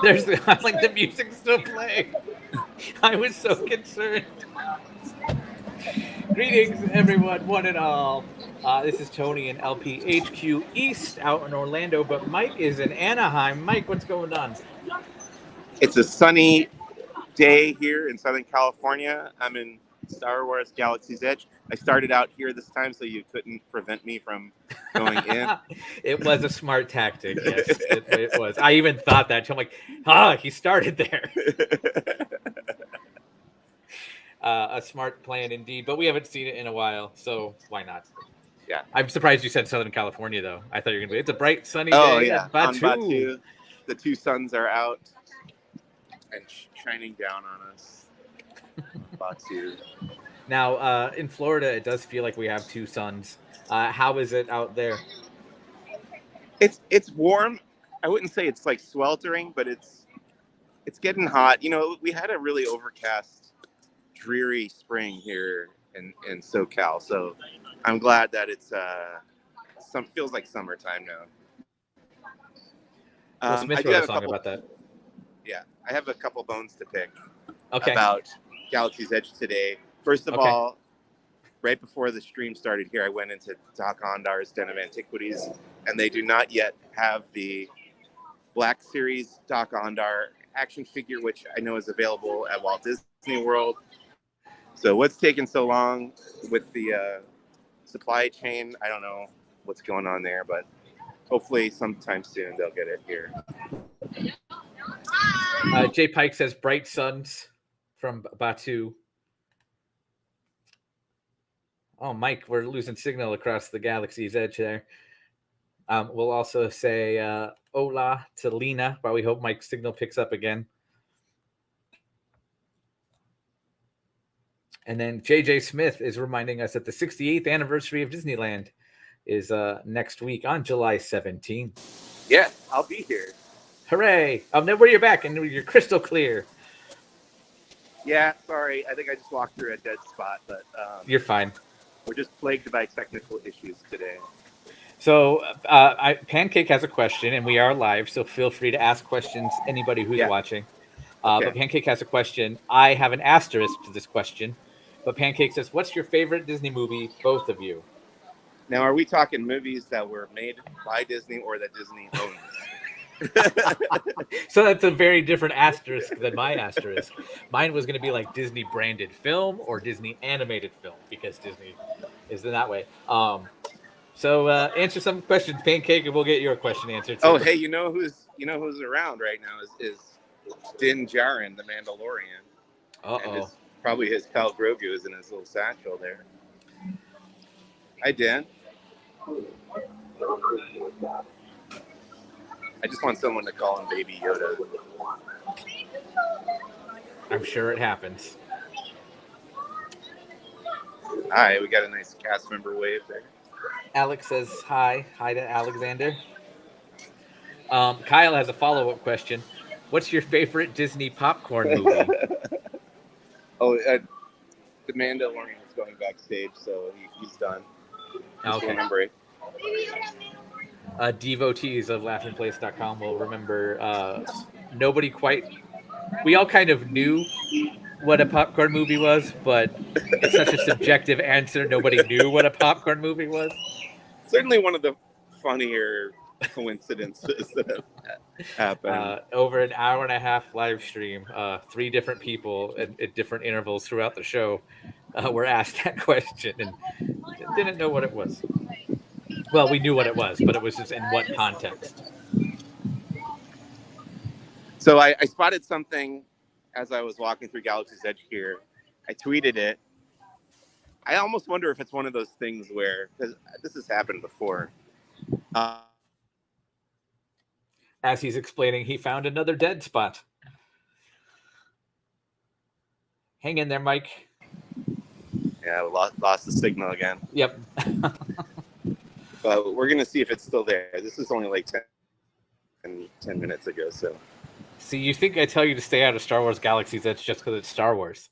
There's like the music's still playing. I was so concerned. Greetings, everyone, one and all. This is Tony in LPHQ East out in Orlando, but Mike is in Anaheim. Mike, what's going on? It's a sunny day here in Southern California. I'm in Star Wars Galaxy's Edge. I started out here this time so you couldn't prevent me from going in. It was a smart tactic, yes. It was. I even thought that. I'm like, he started there. A smart plan indeed, but we haven't seen it in a while, so why not? Yeah. I'm surprised you said Southern California, though. I thought you were going to be. It's a bright, sunny Oh, day yeah. at Batu. On Batu. The two suns are out and shining down on us. Batu. Now, in Florida, it does feel like we have two suns. How is it out there? It's warm. I wouldn't say it's like sweltering, but it's getting hot. You know, we had a really overcast, dreary spring here in SoCal, so I'm glad that it's feels like summertime now. Will Smith wrote a song about that. Yeah, I have a couple bones to pick about Galaxy's Edge today. First of all, right before the stream started here, I went into Doc Ondar's Den of Antiquities, and they do not yet have the Black Series Doc Ondar action figure, which I know is available at Walt Disney World. So what's taking so long with the supply chain? I don't know what's going on there, but hopefully sometime soon they'll get it here. Jay Pike says bright suns from Batu. Oh, Mike, we're losing signal across the Galaxy's Edge there. We'll also say hola to Lena, but we hope Mike's signal picks up again. And then JJ Smith is reminding us that the 68th anniversary of Disneyland is next week on July 17th. Yeah, I'll be here. Hooray! Where you're back and you're crystal clear. Yeah, sorry. I think I just walked through a dead spot, but you're fine. We're just plagued by technical issues today. So Pancake has a question, and we are live, so feel free to ask questions, anybody who's watching. But Pancake has a question. I have an asterisk to this question, but Pancake says, what's your favorite Disney movie, both of you? Now, are we talking movies that were made by Disney or that Disney owns? So that's a very different asterisk than my asterisk. Mine was going to be like Disney branded film or Disney animated film, because Disney is in that way. So answer some questions, Pancake, and we'll get your question answered. Oh, hey, you know who's around right now is Din Djarin, the Mandalorian. And probably his pal Grogu is in his little satchel there. Hi, Dan. I just want someone to call him Baby Yoda. I'm sure it happens. Hi, we got a nice cast member wave there. Alex says hi. Hi to Alexander. Kyle has a follow-up question. What's your favorite Disney popcorn movie? The Mandalorian is going backstage, so he's done. Just remember it. Devotees of laughingplace.com will remember we all kind of knew what a popcorn movie was, but it's such a subjective answer. Nobody knew what a popcorn movie was. Certainly one of the funnier coincidences that have happened. Over an hour and a half live stream, 3 different people at different intervals throughout the show were asked that question and didn't know what it was. Well, we knew what it was, but it was just in what context. So I spotted something as I was walking through Galaxy's Edge here. I tweeted it. I almost wonder if it's one of those things where, because this has happened before. As he's explaining, he found another dead spot. Hang in there, Mike. Yeah, lost the signal again. Yep. But we're going to see if it's still there. This is only like 10 minutes ago, so. See, you think I tell you to stay out of Star Wars Galaxy's Edge just because it's Star Wars.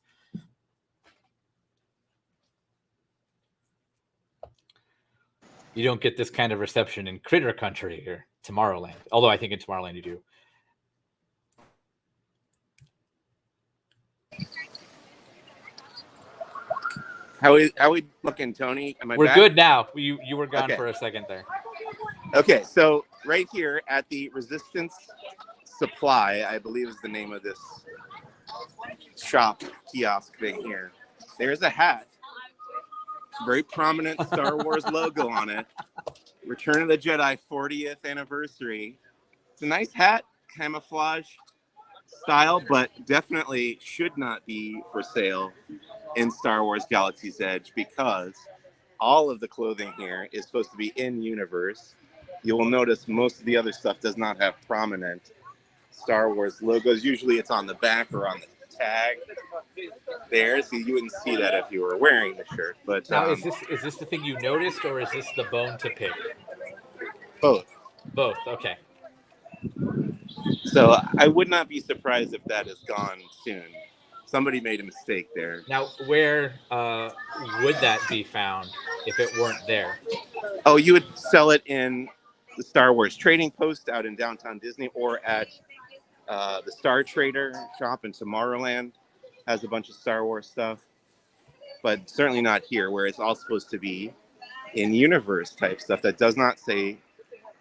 You don't get this kind of reception in Critter Country or Tomorrowland. Although I think in Tomorrowland you do. How we looking, Tony? Am I We're back? good now. You were gone for a second there. Okay, so right here at the Resistance Supply, I believe is the name of this shop kiosk thing here. There's a hat, very prominent Star Wars logo on it. Return of the Jedi 40th anniversary. It's a nice hat, camouflage style, but definitely should not be for sale in Star Wars Galaxy's Edge because all of the clothing here is supposed to be in universe. You will notice most of the other stuff does not have prominent Star Wars logos. Usually it's on the back or on the tag there, so you wouldn't see that if you were wearing the shirt. But now, is this the thing you noticed, or is this the bone to pick? Both. Okay. So I would not be surprised if that is gone soon. Somebody made a mistake there. Now, where would that be found if it weren't there? Oh, you would sell it in the Star Wars Trading Post out in downtown Disney, or at the Star Trader shop in Tomorrowland. Has a bunch of Star Wars stuff, but certainly not here, where it's all supposed to be in universe type stuff that does not say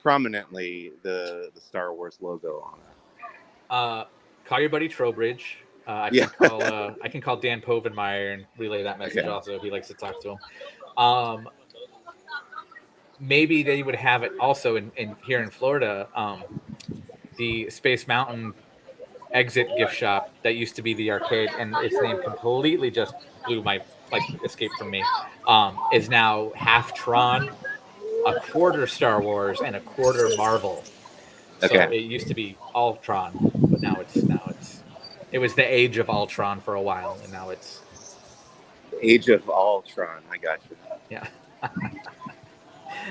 prominently the Star Wars logo on it. Call your buddy Trowbridge. I can call Dan Povenmire and relay that message also if he likes to talk to him. Maybe they would have it also in here in Florida. The Space Mountain exit gift shop that used to be the arcade, and its name completely just blew my escape from me. Is now half Tron, a quarter Star Wars, and a quarter Marvel. So it used to be all Tron, but now it's it was the age of Ultron for a while, and now it's the age of Ultron. I got you. Yeah.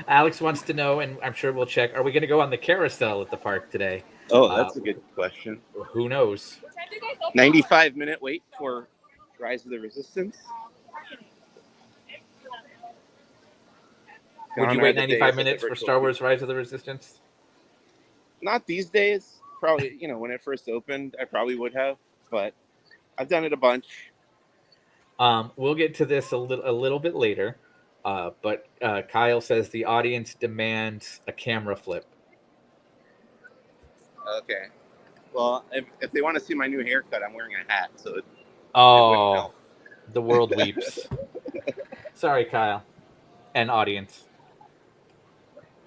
Alex wants to know, and I'm sure we'll check, are we going to go on the carousel at the park today? Oh, that's a good question. Who knows? 95-minute wait for Rise of the Resistance. Would you wait 95 minutes for Star Wars Rise of the Resistance? Not these days. Probably, when it first opened, I probably would have, but I've done it a bunch. We'll get to this a little bit later, but Kyle says the audience demands a camera flip. Okay. Well, if they want to see my new haircut, I'm wearing a hat, so it wouldn't help. The world weeps. Sorry, Kyle, and audience.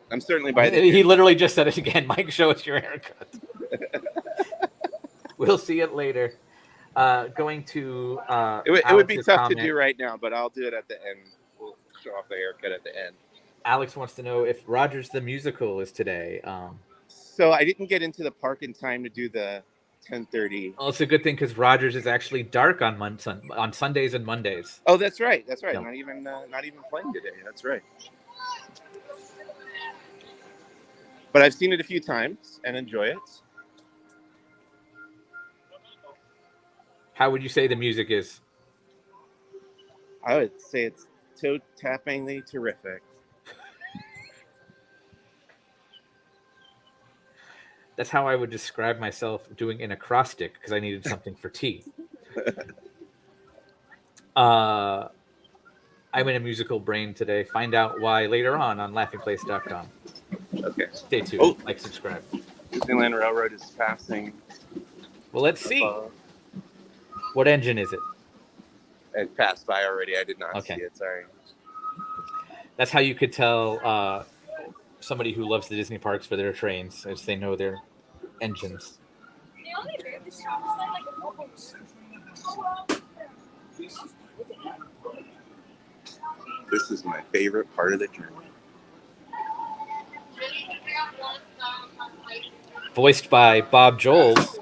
I'm certainly by the. He literally just said it again. Mike, show us your haircut. We'll see it later. Going to. It would be tough to do right now, but I'll do it at the end. We'll show off the haircut at the end. Alex wants to know if Rogers the Musical is today. So I didn't get into the park in time to do the 10:30. Well, it's a good thing because Rogers is actually dark on Sundays and Mondays. Oh, that's right. That's right. No. Not even playing today. That's right. But I've seen it a few times and enjoy it. How would you say the music is? I would say it's toe-tappingly terrific. That's how I would describe myself doing an acrostic because I needed something for tea. I'm in a musical brain today. Find out why later on laughingplace.com. Okay. Stay tuned. Like, subscribe. Disneyland Railroad is passing. Well, let's see. What engine is it? It passed by already. I did not see it. Sorry. That's how you could tell somebody who loves the Disney parks for their trains, as they know their engines. This is my favorite part of the journey. Voiced by Bob Joles,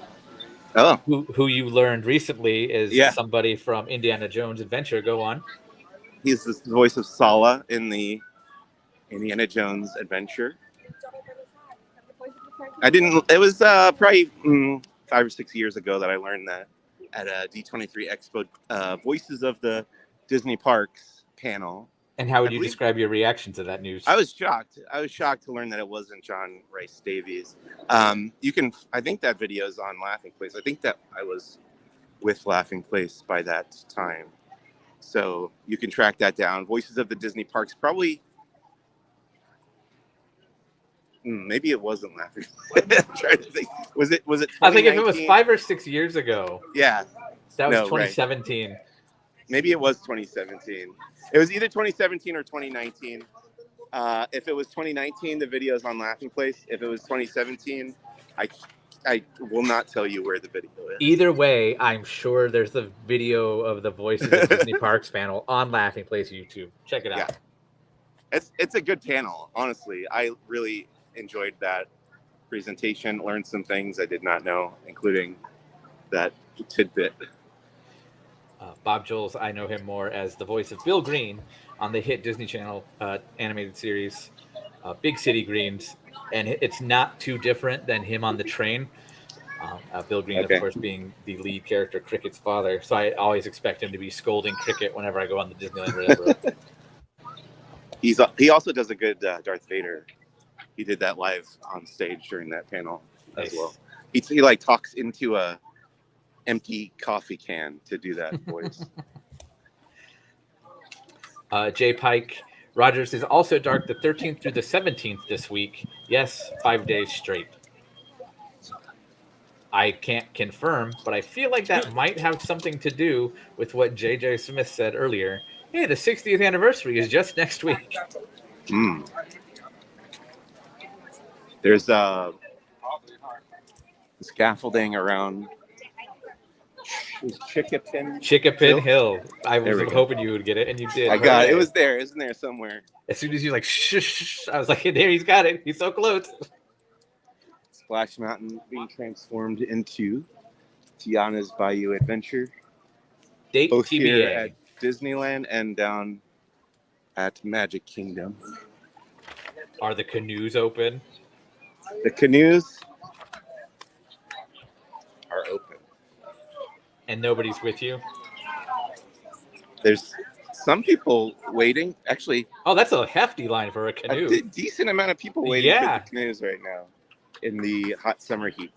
who you learned recently is somebody from Indiana Jones Adventure. Go on. He's the voice of Sala in the Indiana Jones Adventure. It was probably 5 or 6 years ago that I learned that at a D23 Expo Voices of the Disney Parks panel. And how would you describe your reaction to that news? I was shocked. I was shocked to learn that it wasn't John Rice Davies. I think that video is on Laughing Place. I think that I was with Laughing Place by that time. So you can track that down. Voices of the Disney Parks, probably. Maybe it wasn't Laughing. I'm trying to think. Was it? I think if it was 5 or 6 years ago. Yeah. That was 2017. Right. Maybe it was 2017. It was either 2017 or 2019. If it was 2019, the video is on Laughing Place. If it was 2017, I will not tell you where the video is. Either way, I'm sure there's the video of the Voices of Disney Parks panel on Laughing Place YouTube. Check it out. Yeah. It's a good panel, honestly. I really enjoyed that presentation, learned some things I did not know, including that tidbit. Bob Joles, I know him more as the voice of Bill Green on the hit Disney Channel animated series, Big City Greens. And it's not too different than him on the train. Bill Green, of course, being the lead character, Cricket's father. So I always expect him to be scolding Cricket whenever I go on the Disneyland Railroad. He also does a good Darth Vader. He did that live on stage during that panel as well. He like talks into a empty coffee can to do that voice. Jay Pike Rogers is also dark the 13th through the 17th this week. Yes, 5 days straight. I can't confirm, but I feel like that might have something to do with what J.J. Smith said earlier. Hey, the 60th anniversary is just next week. There's scaffolding around Chickapin Hill. I was hoping you would get it, and you did. I got it. It was there. Isn't there somewhere? As soon as you like, shh, I was like, there, he's got it. He's so close. Splash Mountain being transformed into Tiana's Bayou Adventure. Date both TBA. Here at Disneyland and down at Magic Kingdom. Are the canoes open? The canoes are open. And nobody's with you? There's some people waiting. Actually, that's a hefty line for a canoe. A decent amount of people waiting for the canoes right now in the hot summer heat.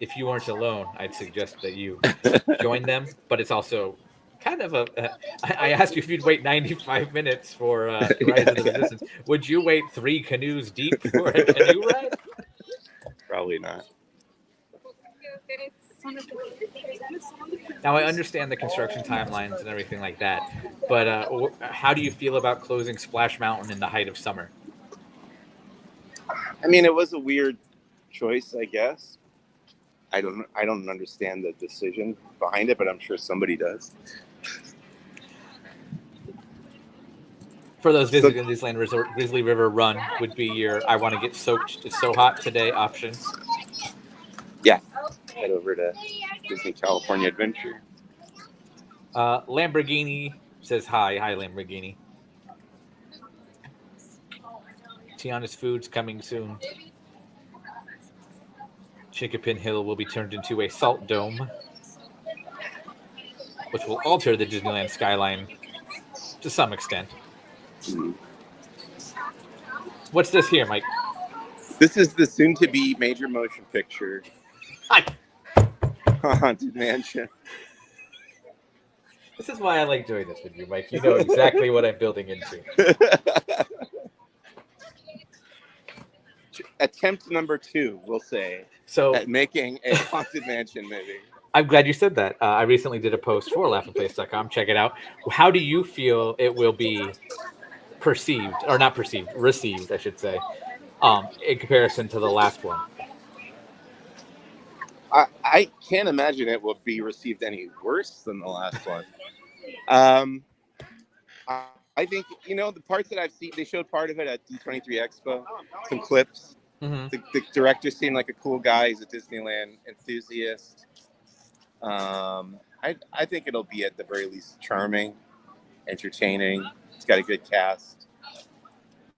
If you weren't alone, I'd suggest that you join them. But it's also kind of I asked you if you'd wait 95 minutes for Rise of the Resistance. Would you wait 3 canoes deep for a canoe ride? Probably not. Now, I understand the construction timelines and everything like that, but how do you feel about closing Splash Mountain in the height of summer? I mean, it was a weird choice, I guess. I don't understand the decision behind it, but I'm sure somebody does. For those visiting Disneyland Resort, Grizzly River Run would be your I want to get soaked, it's so hot today option. Yeah. Head over to Disney California Adventure. Lamborghini says hi. Hi, Lamborghini. Tiana's Foods coming soon. Chickapin Hill will be turned into a salt dome, which will alter the Disneyland skyline to some extent. What's this here, Mike? This is the soon-to-be major motion picture. Haunted Mansion. This is why I like doing this with you, Mike. You know exactly what I'm building into. Attempt number 2, we'll say, at making a Haunted Mansion movie. I'm glad you said that. I recently did a post for laughingplace.com. Check it out. How do you feel it will be received, I should say, in comparison to the last one? I can't imagine it will be received any worse than the last one. I think, the parts that I've seen, they showed part of it at D23 Expo, some clips. Mm-hmm. The director seemed like a cool guy. He's a Disneyland enthusiast. I think it'll be at the very least charming, entertaining. It's got a good cast.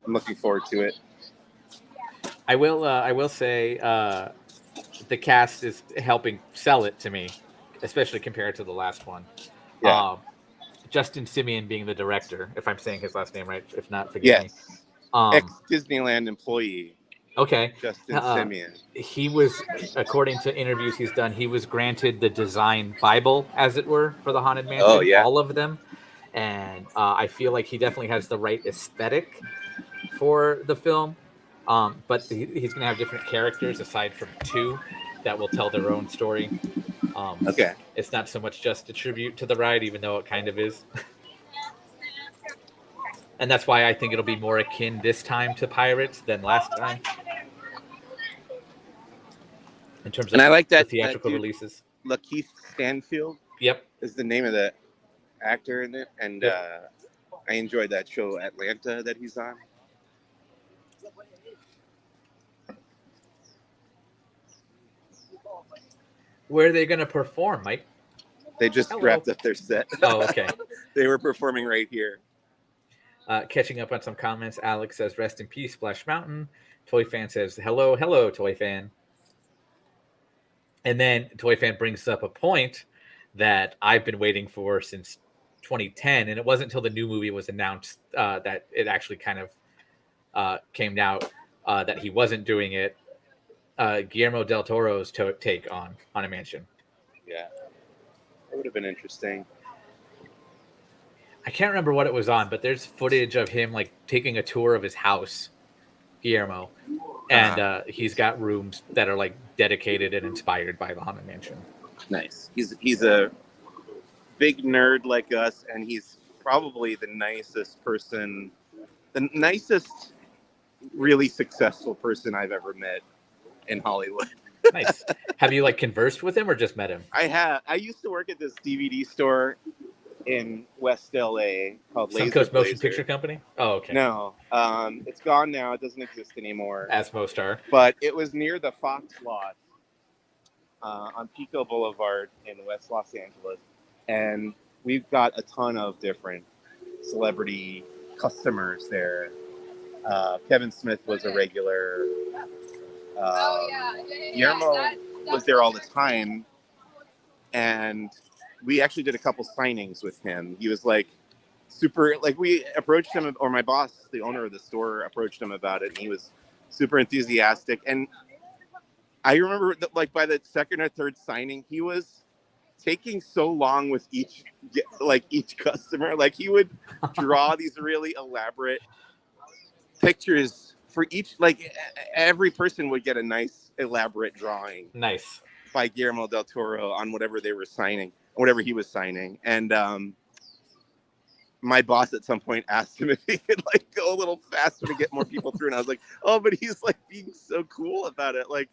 I'm looking forward to it. I will say the cast is helping sell it to me, especially compared to the last one. Yeah. Justin Simeon being the director, if I'm saying his last name right. If not, forgive me. Ex-Disneyland employee. Okay. Justin Simeon. He was, according to interviews he's done, he was granted the design Bible, as it were, for the Haunted Mansion. Oh, yeah. All of them. And I feel like he definitely has the right aesthetic for the film. But he's going to have different characters aside from 2 that will tell their own story. Okay. It's not so much just a tribute to the ride, even though it kind of is. And that's why I think it'll be more akin this time to Pirates than last time. In terms of and I like that, the theatrical that dude, releases. Lakeith Stanfield. Yep. Is the name of the actor in it. And I enjoyed that show, Atlanta, that he's on. Where are they going to perform, Mike? They just wrapped up their set. Oh, okay. They were performing right here. Catching up on some comments, Alex says, "Rest in peace, Splash Mountain." Toy Fan says, hello, Toy Fan. And then Toy Fan brings up a point that I've been waiting for since 2010, and it wasn't until the new movie was announced that it actually kind of came out that he wasn't doing it. Guillermo del Toro's take on Haunted Mansion. Yeah, it would have been interesting. I can't remember what it was on, but there's footage of him like taking a tour of his house, Guillermo, and he's got rooms that are like dedicated and inspired by the Haunted Mansion. Nice. He's a big nerd like us, and he's probably the nicest person, the nicest, really successful person I've ever met in Hollywood. Nice. Have you like conversed with him or just met him? I have. I used to work at this DVD store in West LA called Suncoast Motion Picture Company? Oh, okay. No, it's gone now. It doesn't exist anymore. As most are. But it was near the Fox lot on Pico Boulevard in West Los Angeles. And we've got a ton of different celebrity customers there. Kevin Smith was a regular. Guillermo was there all the time. And we actually did a couple signings with him. He was like super, like we approached him, or my boss, the owner of the store, approached him about it. And he was super enthusiastic. And I remember that, like, by the second or third signing, he was taking so long with each customer. Like, he would draw these really elaborate pictures for each, like every person would get a nice elaborate drawing. Nice. By Guillermo del Toro on whatever they were signing, whatever he was signing. And my boss at some point asked him if he could like go a little faster to get more people through. And I was like, oh, but he's like being so cool about it. Like,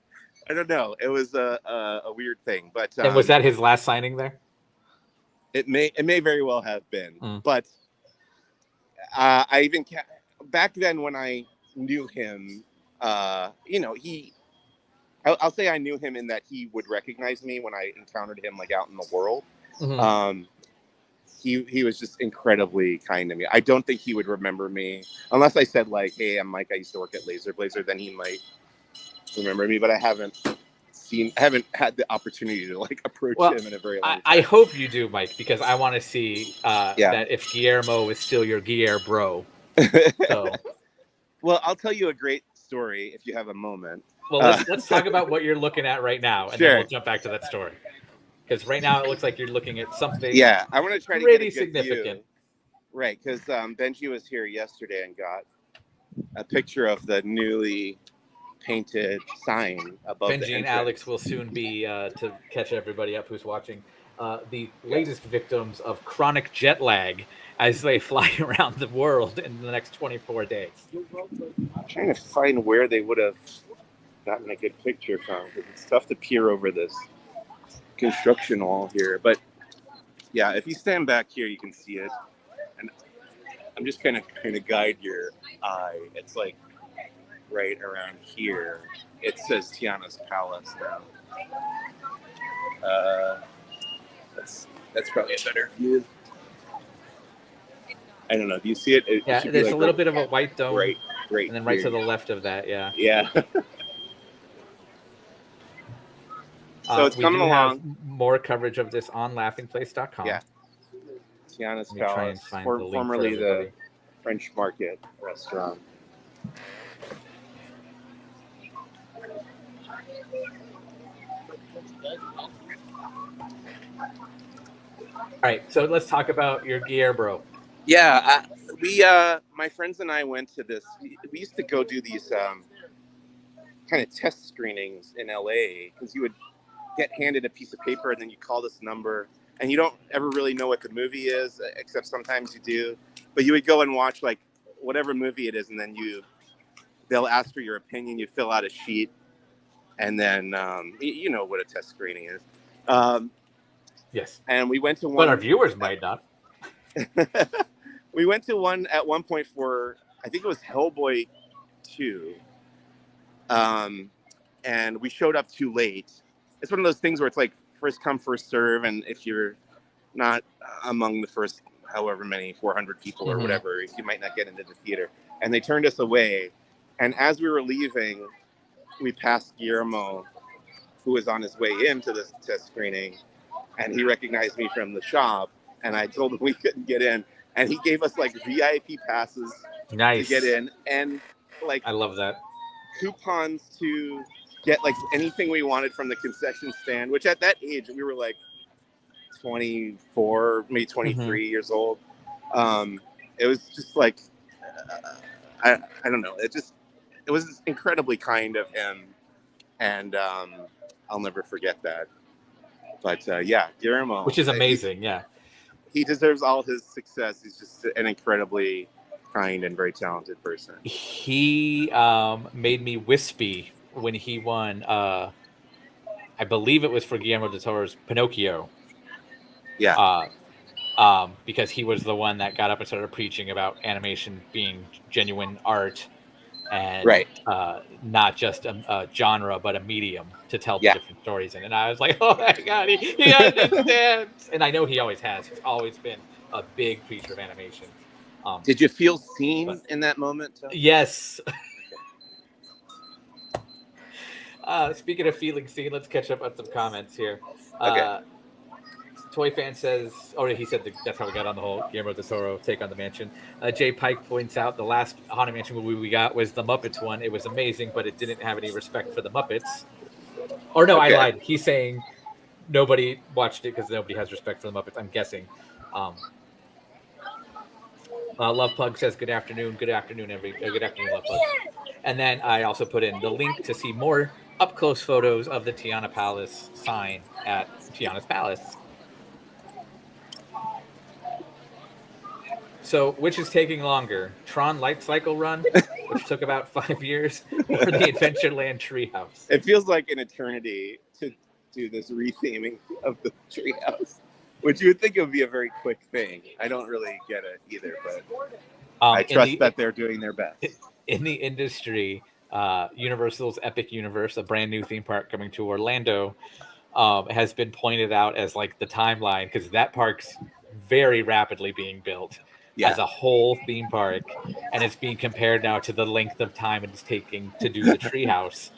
I don't know. It was a weird thing. But and was that his last signing there? It may very well have been. But I even back then when I knew him, you know, I'll say I knew him in that he would recognize me when I encountered him like out in the world. Mm-hmm. He was just incredibly kind to me. I don't think he would remember me unless I said like, "Hey, I'm Mike. I used to work at Laser Blazer." Then he might remember me, but I haven't had the opportunity to like approach him in a very long time. I hope you do, Mike, because I want to see that if Guillermo is still your Guillermo bro. So. Well, I'll tell you a great story if you have a moment. Well, let's talk about what you're looking at right now, and then we'll jump back to that story. Because right now it looks like you're looking at something. Yeah, I want to try to pretty get a good significant. View. Right, because Benji was here yesterday and got a picture of the newly painted sign above the Benji and Alex will soon be, to catch everybody up who's watching, the latest victims of chronic jet lag as they fly around the world in the next 24 days. I'm trying to find where they would have gotten a good picture from, because it's tough to peer over this construction wall here. But yeah, if you stand back here, you can see it. And I'm just kind of guide your eye. It's like right around here. It says Tiana's Palace now. That's probably a better view. I don't know. Do you see it? Yeah, there's like a little bit of a white dome. Right. And then right to the left of that, yeah. Yeah. So it's coming along. Have more coverage of this on laughingplace.com. Yeah. Tiana's Palace, formerly the French Market restaurant. All right, so let's talk about your gear, bro. Yeah, my friends and I went to this. We used to go do these kind of test screenings in LA because you would get handed a piece of paper and then you call this number and you don't ever really know what the movie is, except sometimes you do. But you would go and watch like whatever movie it is, and then they'll ask for your opinion. You fill out a sheet, and then you know what a test screening is. Yes. And we went to one. But our viewers might not. We went to one at one point for, I think it was Hellboy 2. And we showed up too late. It's one of those things where it's like first come, first serve. And if you're not among the first however many, 400 people or whatever, you might not get into the theater. And they turned us away. And as we were leaving, we passed Guillermo, who was on his way into this test screening. And he recognized me from the shop. And I told him we couldn't get in. And he gave us like VIP passes to get in. And like, I love that. Coupons to get like anything we wanted from the concession stand, which at that age we were like 24, maybe 23 years old. It was just like, I don't know. It was incredibly kind of him. And I'll never forget that. But yeah, Guillermo. Which is amazing, yeah. He deserves all his success. He's just an incredibly kind and very talented person. He made me wispy when he won, I believe it was for Guillermo del Toro's Pinocchio. Yeah. Because he was the one that got up and started preaching about animation being genuine art and not just a genre, but a medium to tell the different stories in. And I was like, oh my God, he understands. And I know he always has. He's always been a big preacher of animation. Did you feel seen in that moment? Yes. Speaking of feeling seen, let's catch up on some comments here. Toy Fan says, he said that's how we got on the whole Guillermo del Toro take on the mansion. Jay Pike points out the last Haunted Mansion movie we got was the Muppets one. It was amazing, but it didn't have any respect for the Muppets. Or no, I lied. He's saying nobody watched it because nobody has respect for the Muppets, I'm guessing. Love Plug says, good afternoon. Good afternoon, good afternoon, Love Plug. And then I also put in the link to see more up-close photos of the Tiana Palace sign at Tiana's Palace. So, which is taking longer? Tron Light Cycle Run, which took about 5 years, or the Adventureland Treehouse? It feels like an eternity to do this retheming of the treehouse, which you would think it would be a very quick thing. I don't really get it either, but I trust that they're doing their best. In the industry, Universal's Epic Universe, a brand new theme park coming to Orlando, has been pointed out as like the timeline, because that park's very rapidly being built. As a whole theme park, and it's being compared now to the length of time it's taking to do the treehouse.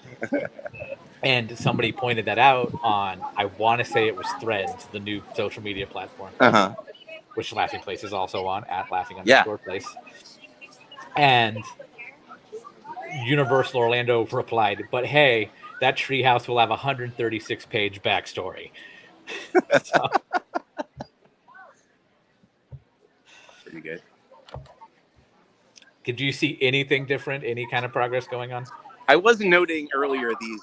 And somebody pointed that out on, I want to say it was Threads, the new social media platform, which Laughing Place is also on, at Laughing_Place. And Universal Orlando replied, but hey, that treehouse will have a 136-page backstory. So, pretty good. Did you see anything different? Any kind of progress going on? I was noting earlier these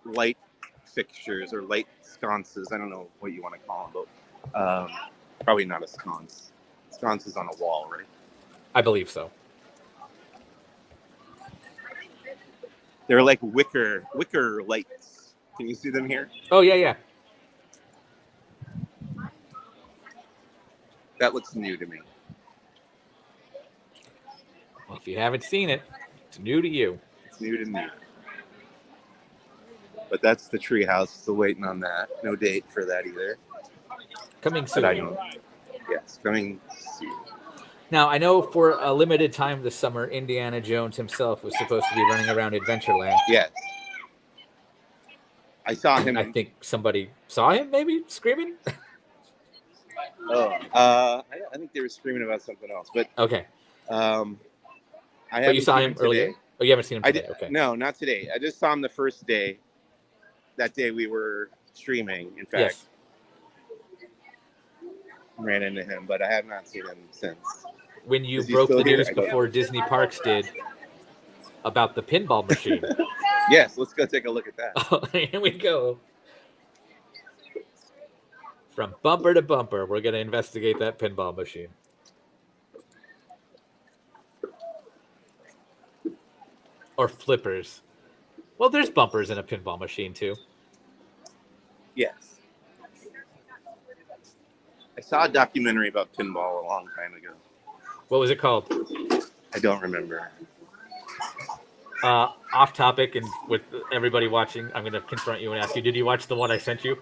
light fixtures or light sconces. I don't know what you want to call them, but probably not a sconce. Sconce is on a wall, right? I believe so. They're like wicker lights. Can you see them here? Oh, yeah. That looks new to me. Well, if you haven't seen it, it's new to you. It's new to me. But that's the treehouse. Still waiting on that. No date for that either. Coming soon. Yes, coming soon. Now, I know for a limited time this summer, Indiana Jones himself was supposed to be running around Adventureland. Yes. I saw him. I think somebody saw him, maybe, screaming? I think they were screaming about something else. But okay. But you saw him earlier? Oh, you haven't seen him today? Okay. No, not today. I just saw him the first day. That day we were streaming. In fact, Yes. ran into him, but I have not seen him since. When you Is he broke still the here? news I don't before know. Disney Parks did about the pinball machine. Yes, let's go take a look at that. Here we go. From bumper to bumper, we're going to investigate that pinball machine. Or flippers. Well, there's bumpers in a pinball machine, too. Yes. I saw a documentary about pinball a long time ago. What was it called? I don't remember. Off topic, and with everybody watching, I'm going to confront you and ask you, did you watch the one I sent you?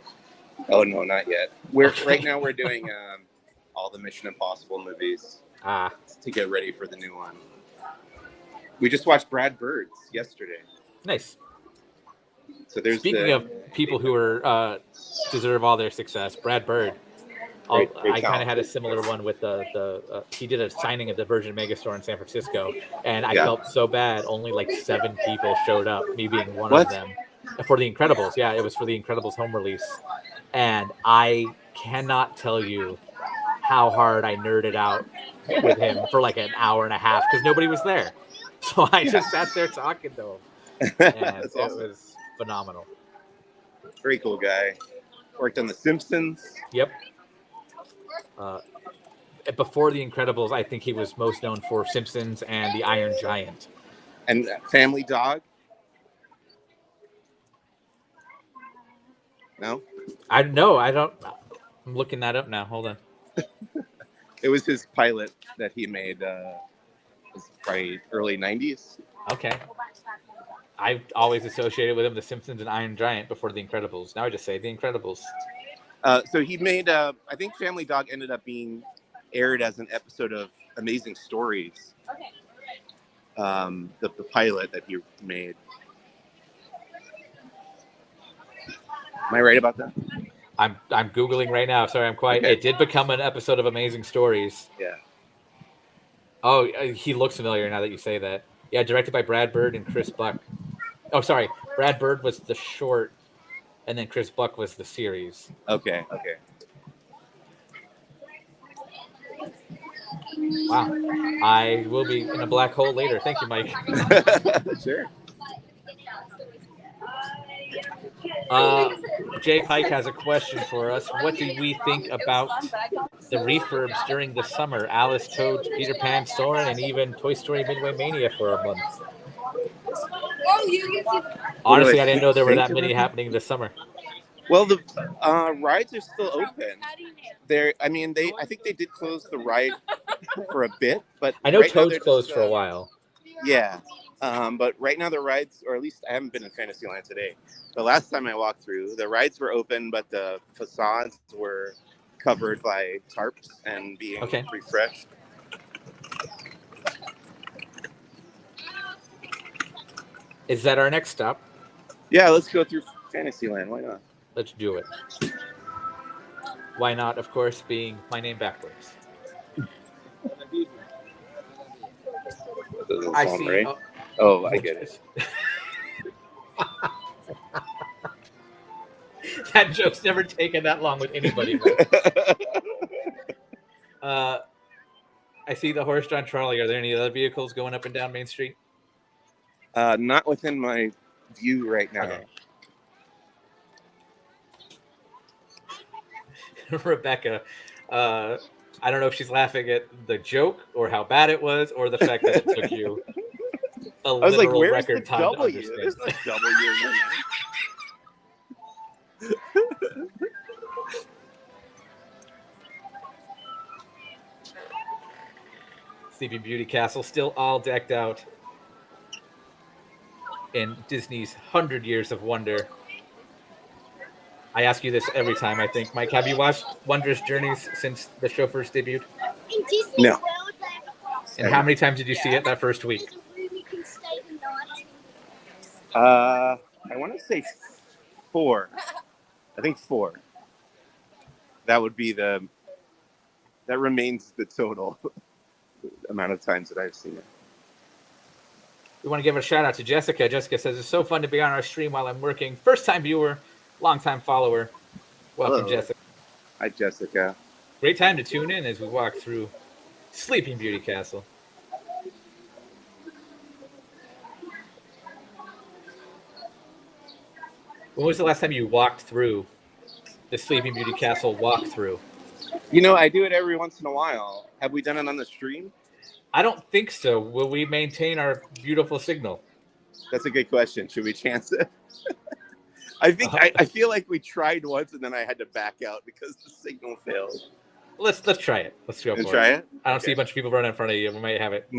Oh, no, not yet. Right now we're doing all the Mission Impossible movies to get ready for the new one. We just watched Brad Bird's yesterday. Nice. So there's Speaking of people who are deserve all their success, Brad Bird. Great I kind of had a similar one with he did a signing at the Virgin Megastore in San Francisco, and I felt so bad. Only like 7 people showed up, me being one of them, for The Incredibles. Yeah, it was for The Incredibles home release, and I cannot tell you how hard I nerded out with him for like an hour and a half because nobody was there. So I just sat there talking to him, and it was phenomenal. Very cool guy. Worked on The Simpsons. Yep. Before The Incredibles, I think he was most known for Simpsons and The Iron Giant. And Family Dog? No? I don't. I'm looking that up now. Hold on. It was his pilot that he made probably early 90s. Okay. I've always associated with him The Simpsons and Iron Giant before The Incredibles. Now I just say The Incredibles. So he made, I think Family Dog ended up being aired as an episode of Amazing Stories. The pilot that he made. Am I right about that? I'm Googling right now. Sorry, I'm quiet. Okay. It did become an episode of Amazing Stories. Yeah. Oh, he looks familiar now that you say that. Yeah, directed by Brad Bird and Chris Buck. Oh, sorry. Brad Bird was the short, and then Chris Buck was the series. Okay. Wow. I will be in a black hole later. Thank you, Mike. Sure. Jay Pike has a question for us. What do we think about the refurbs during the summer? Alice, Toad, Peter Pan, Soarin', and even Toy Story Midway Mania for a month. Honestly, I didn't know there were that many happening this summer. Well, the rides are still open. I think they did close the ride for a bit, but I know right Toad's closed for a while. Yeah. But right now the rides, or at least I haven't been in Fantasyland today. The last time I walked through, the rides were open, but the facades were covered by tarps and being refreshed. Is that our next stop? Yeah, let's go through Fantasyland. Why not? Let's do it. Why not, of course, being my name backwards. I see. Right? Oh, I get it. That joke's never taken that long with anybody. I see the horse-drawn trolley. Are there any other vehicles going up and down Main Street? Not within my view right now. Okay. Rebecca, I don't know if she's laughing at the joke or how bad it was or the fact that it took you a literal record time to understand. There's no W. Sleeping Beauty Castle still all decked out in Disney's 100 Years of Wonder. I ask you this every time, I think. Mike, have you watched Wondrous Journeys since the show first debuted? No. And how many times did you see it that first week? I want to say 4. I think 4. That would be that remains the total amount of times that I've seen it. We want to give a shout out to Jessica. Jessica says, it's so fun to be on our stream while I'm working. First time viewer. longtime follower. Welcome, Hello. Jessica. Hi, Jessica. Great time to tune in as we walk through Sleeping Beauty Castle. When was the last time you walked through the Sleeping Beauty Castle walkthrough? You know, I do it every once in a while. Have we done it on the stream? I don't think so. Will we maintain our beautiful signal? That's a good question. Should we chance it? I feel like we tried once and then I had to back out because the signal failed. Let's try it. Let's go for try it. I don't see a bunch of people running in front of you. We might have it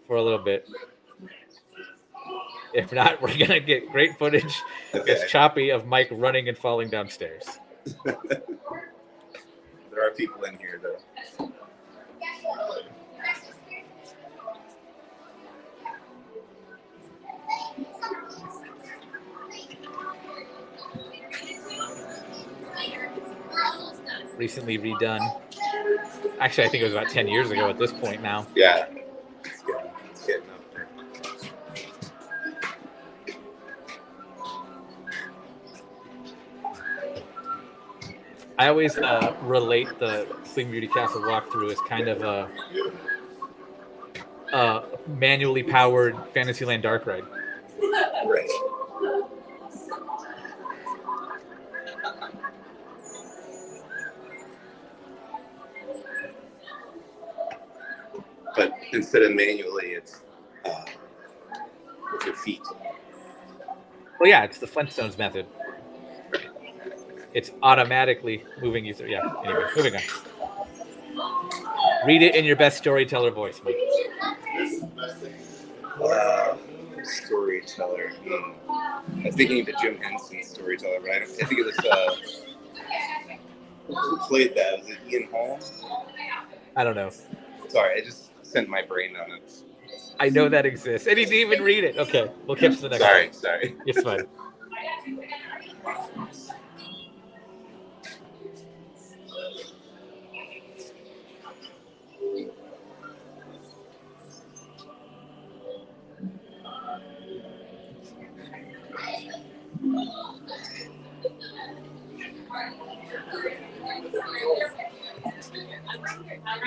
for a little bit. If not, we're gonna get great footage. Okay. It's choppy of Mike running and falling downstairs. There are people in here though. Recently redone. Actually, I think it was about 10 years ago at this point now. Yeah. It's getting up there. I always relate the Sleeping Beauty Castle walkthrough as kind of a manually powered Fantasyland dark ride. Right. But instead of manually, it's with your feet. Well, yeah, it's the Flintstones method. It's automatically moving you through. Yeah, anyway, moving on. Read it in your best storyteller voice, Mike. Storyteller. I was thinking of the Jim Henson storyteller, but I think it was... who played that? Was it Ian Holm? I don't know. Sorry, I just sent my brain on it. I know that exists. And he didn't even read it. Okay, we'll catch the next one. Sorry. It's fine.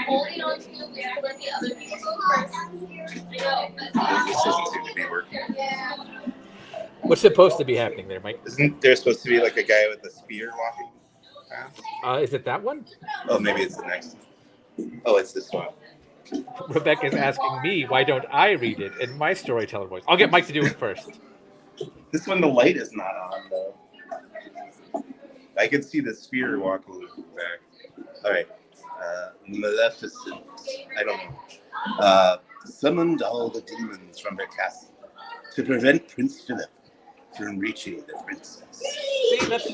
Holding on to you, let the other people go first. This doesn't seem to be working. What's supposed to be happening there, Mike? Isn't there supposed to be like a guy with a spear walking past? Is it that one? Oh, maybe it's the next one. Oh, it's this one. Rebecca's asking me, why don't I read it in my storyteller voice? I'll get Mike to do it first. This one, the light is not on, though. I can see the spear walking back. All right. Maleficent. I don't know. Summoned all the demons from their castle to prevent Prince Philip from reaching the princess. See, that's...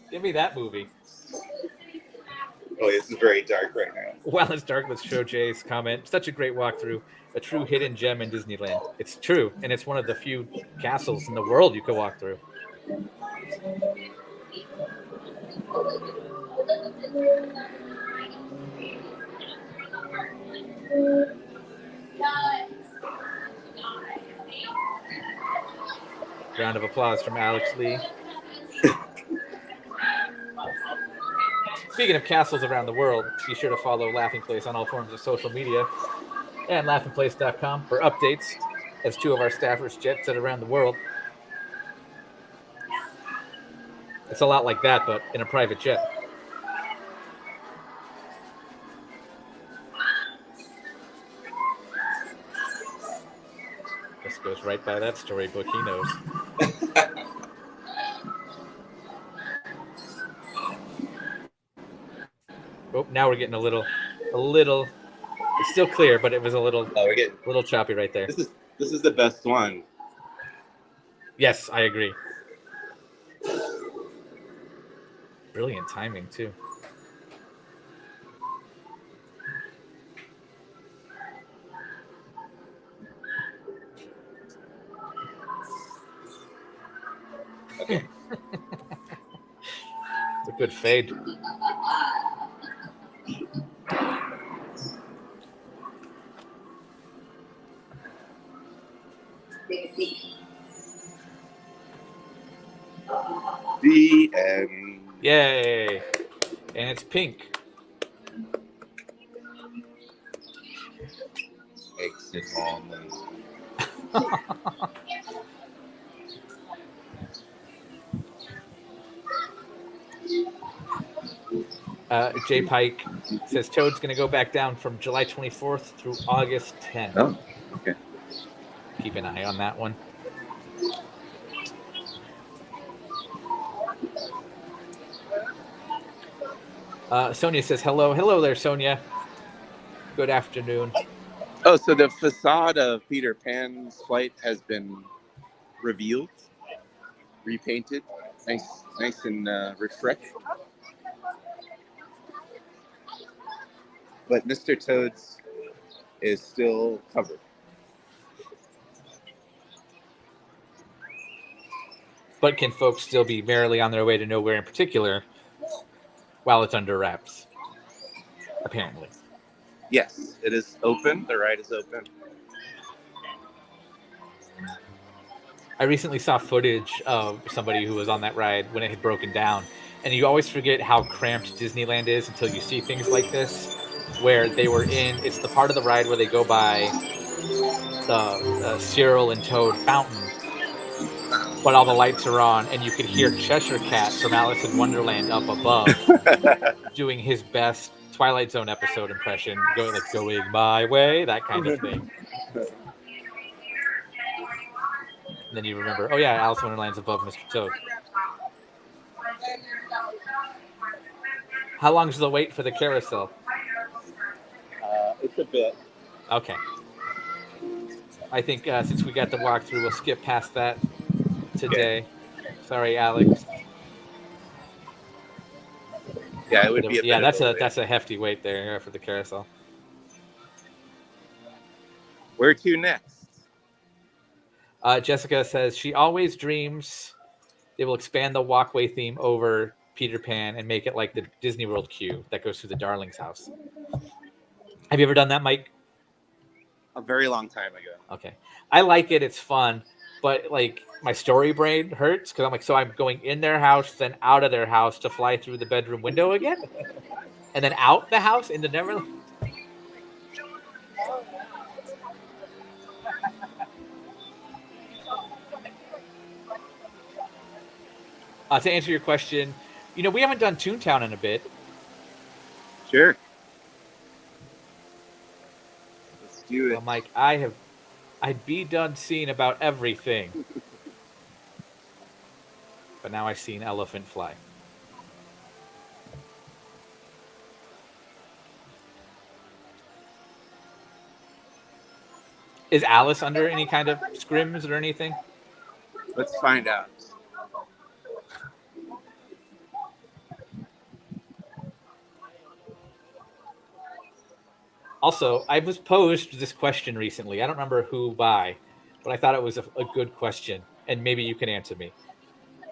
Give me that movie. Oh, this is very dark right now. While it's dark, let's show Jay's comment. Such a great walkthrough. A true hidden gem in Disneyland. It's true, and it's one of the few castles in the world you could walk through. Round of applause from Alex Lee. Speaking of castles around the world, be sure to follow Laughing Place on all forms of social media and laughingplace.com for updates as two of our staffers jet set around the world. It's a lot like that, but in a private jet. This goes right by that storybook. He knows. Oh, now we're getting a little. It's still clear, but it was a little choppy right there. This is the best one. Yes, I agree. Brilliant timing too. Okay. It's a good fade. the end. Yay! And it's pink. Exit only. Jay Pike says Toad's going to go back down from July 24th through August 10th. Oh, okay. Keep an eye on that one. Sonia says hello. Hello there, Sonia. Good afternoon. Oh, so the facade of Peter Pan's flight has been revealed, repainted, nice and refreshed. But Mr. Toad's is still covered. But can folks still be merrily on their way to nowhere in particular while it's under wraps? Apparently. Yes, it is open. The ride is open. I recently saw footage of somebody who was on that ride when it had broken down. And you always forget how cramped Disneyland is until you see things like this, where they were in, it's the part of the ride where they go by the Cyril and Toad fountain, but all the lights are on, and you could hear Cheshire Cat from Alice in Wonderland up above doing his best Twilight Zone episode impression, going my way, that kind of thing. And then you remember, oh yeah, Alice in Wonderland's above Mr. Toad. How long is the wait for the carousel? It's a bit. Okay. I think since we got the walkthrough, we'll skip past that today. Okay. Sorry, Alex. Yeah, it would be. That's a hefty wait there for the carousel. Where to next? Jessica says she always dreams they will expand the walkway theme over Peter Pan and make it like the Disney World queue that goes through the Darling's house. Have you ever done that, Mike? A very long time ago. Okay. I like it. It's fun. But, like, my story brain hurts because I'm like, so I'm going in their house, then out of their house to fly through the bedroom window again? And then out the house into Neverland? To answer your question, we haven't done Toontown in a bit. Sure. Let's do it. Well, Mike, I'd be done seeing about everything. But now I've seen Elephant Fly. Is Alice under any kind of scrims or anything? Let's find out. Also, I was posed this question recently. I don't remember who by, but I thought it was a good question, and maybe you can answer me.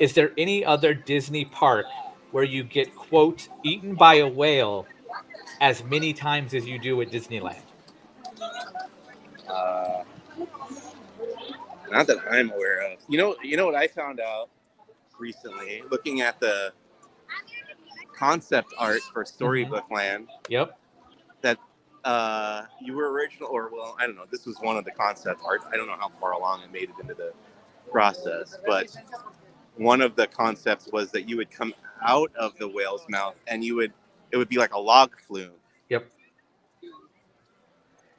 Is there any other Disney park where you get, quote, eaten by a whale as many times as you do at Disneyland? Not that I'm aware of. You know what I found out recently, looking at the concept art for Storybook Land. Yep. That you were original, I don't know. This was one of the concept art. I don't know how far along it made it into the process, but one of the concepts was that you would come out of the whale's mouth and it would be like a log flume. Yep.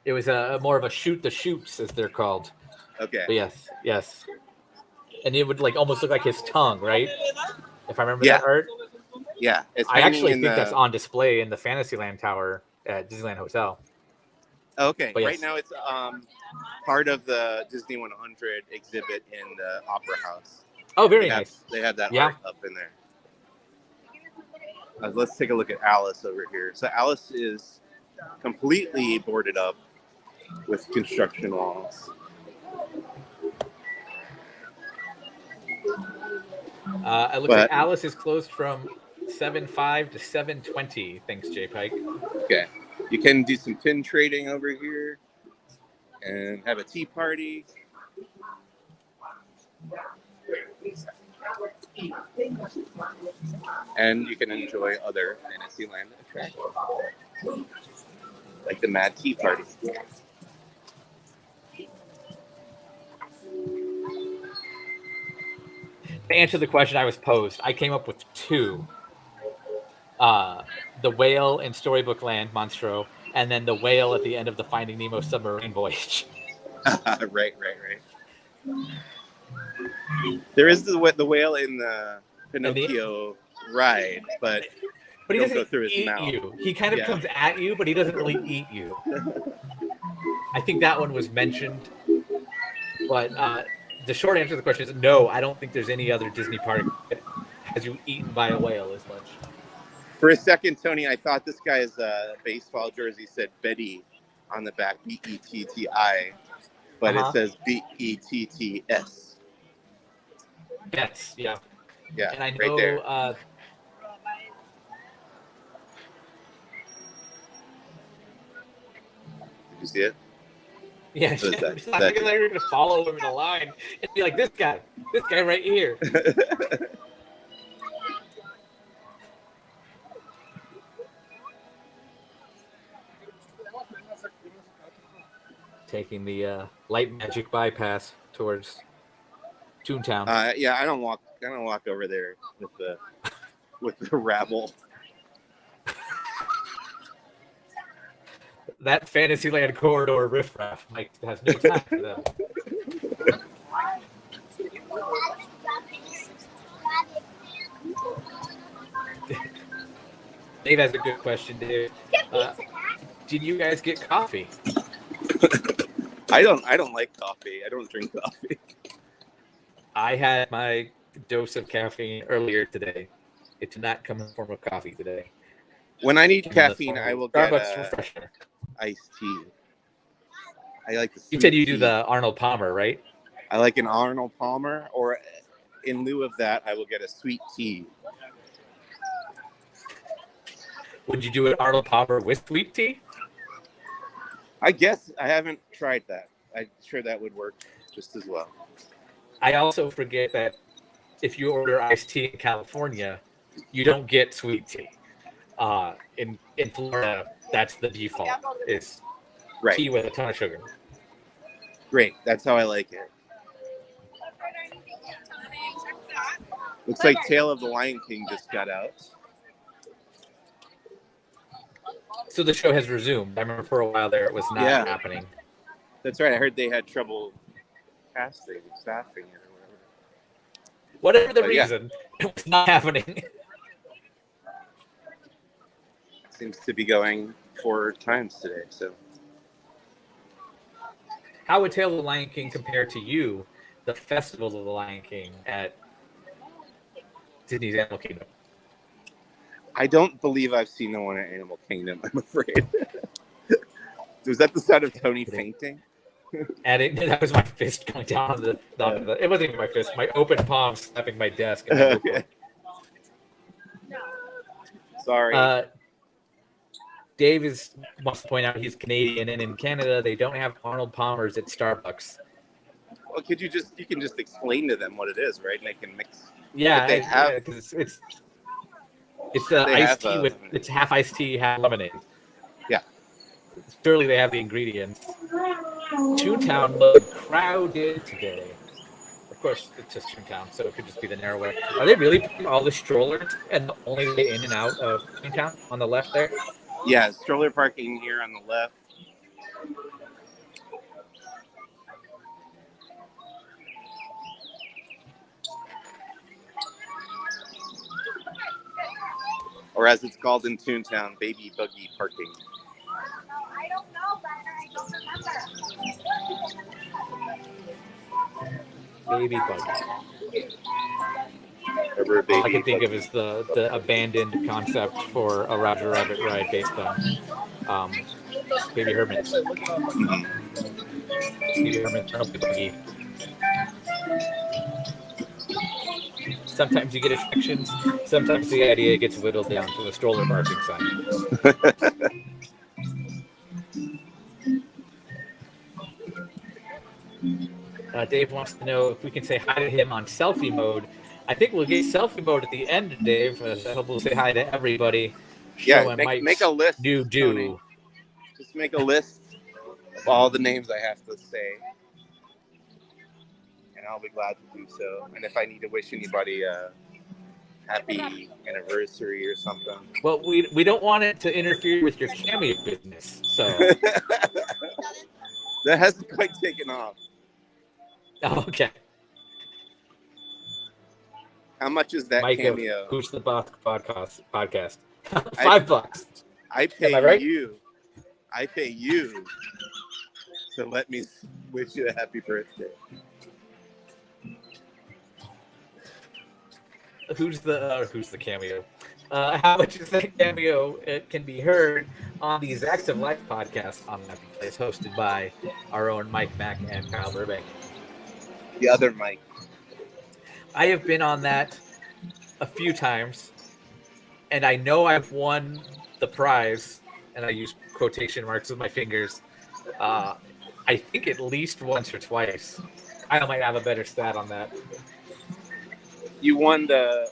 It was more of a shoot the chutes, as they're called. Okay. But yes. And it would almost look like his tongue, right? If I remember that art. Yeah. I actually think that's on display in the Fantasyland Tower at Disneyland Hotel. Okay. But right now it's part of the Disney 100 exhibit in the Opera House. Oh, very nice. They have that art up in there. Let's take a look at Alice over here. So Alice is completely boarded up with construction walls. It looks like Alice is closed from 7:05 to 7:20. Thanks, Jay Pike. Okay. You can do some pin trading over here and have a tea party. And you can enjoy other Fantasyland attractions, like the Mad Tea Party. To answer the question I was posed, I came up with two. The whale in Storybook Land, Monstro, and then the whale at the end of the Finding Nemo Submarine Voyage. Right. There is the whale in the Pinocchio ride, but he don't doesn't go through his eat mouth. you. He kind of comes at you, but he doesn't really eat you. I think that one was mentioned, but the short answer to the question is no. I don't think there's any other Disney park that has you eaten by a whale as much. For a second, Tony, I thought this guy's baseball jersey said Betty on the back, B-E-T-T-I, but it says B-E-T-T-S. Yes, yeah. Yeah, and I know, right there. Did you see it? Yeah, So I was thinking they were going to follow him in a line and be like, this guy right here. Taking the light magic bypass towards Toontown. Yeah, I don't walk over there with the rabble. That Fantasyland corridor riffraff has no time for them. Dave has a good question, Dave. Did you guys get coffee? I don't like coffee. I don't drink coffee. I had my dose of caffeine earlier today. It did not come in the form of coffee today. When I need caffeine, I will get refresher. Iced tea. I like the. You said you do the Arnold Palmer, right? I like an Arnold Palmer, or in lieu of that, I will get a sweet tea. Would you do an Arnold Palmer with sweet tea? I guess I haven't tried that. I'm sure that would work just as well. I also forget that if you order iced tea in California, you don't get sweet tea. In Florida, that's the default. Is tea with a ton of sugar. Great. That's how I like it. Looks like Tale of the Lion King just got out. So the show has resumed. I remember for a while there it was not happening. That's right. I heard they had trouble staffing it or whatever. Whatever the reason, it was not happening. Seems to be going 4 times today. So, how would Tale of the Lion King compare to you, the Festival of the Lion King at Disney's Animal Kingdom? I don't believe I've seen the one at Animal Kingdom, I'm afraid. Was that the sound of Tony fainting? That was my fist going down on the it wasn't even my fist, my open palm slapping my desk. Okay. Sorry. Dave wants to point out he's Canadian, and in Canada they don't have Arnold Palmers at Starbucks. Well, you can just explain to them what it is, right? And they can mix. Yeah, they have. It's the iced tea it's half iced tea, half lemonade. Yeah. Surely they have the ingredients. Toontown looked crowded today. Of course, it's just Toontown, so it could just be the narrow way. Are they really putting all the strollers and the only way in and out of Toontown on the left there? Yeah, stroller parking here on the left. Or as it's called in Toontown, baby buggy parking. I don't know, but I don't remember. Baby buggy. All I can think of is the abandoned concept for a Roger Rabbit ride based on Baby Hermits. Baby Hermits are buggy. Sometimes you get attractions. Sometimes the idea gets whittled down to a stroller parking sign. Dave wants to know if we can say hi to him on selfie mode I think we'll get selfie mode at the end, Dave. I hope we'll say hi to everybody. Yeah, make a list. New Tony. Just make a list of all the names I have to say, and I'll be glad to do so. And if I need to wish anybody a happy anniversary or something. Well, we don't want it to interfere with your cameo business, so that hasn't quite taken off. Okay. How much is that Mike cameo? Who's the Boss podcast? $5. I pay right? you. I pay you to let me wish you a happy birthday. Who's the cameo? How much is that cameo? It can be heard on the Zacks of Life podcast on Happy Place, hosted by our own Mike Mack and Kyle Burbank. The other Mike. I have been on that a few times, and I know I've won the prize, and I use quotation marks with my fingers. I think at least once or twice. I might have a better stat on that. You won the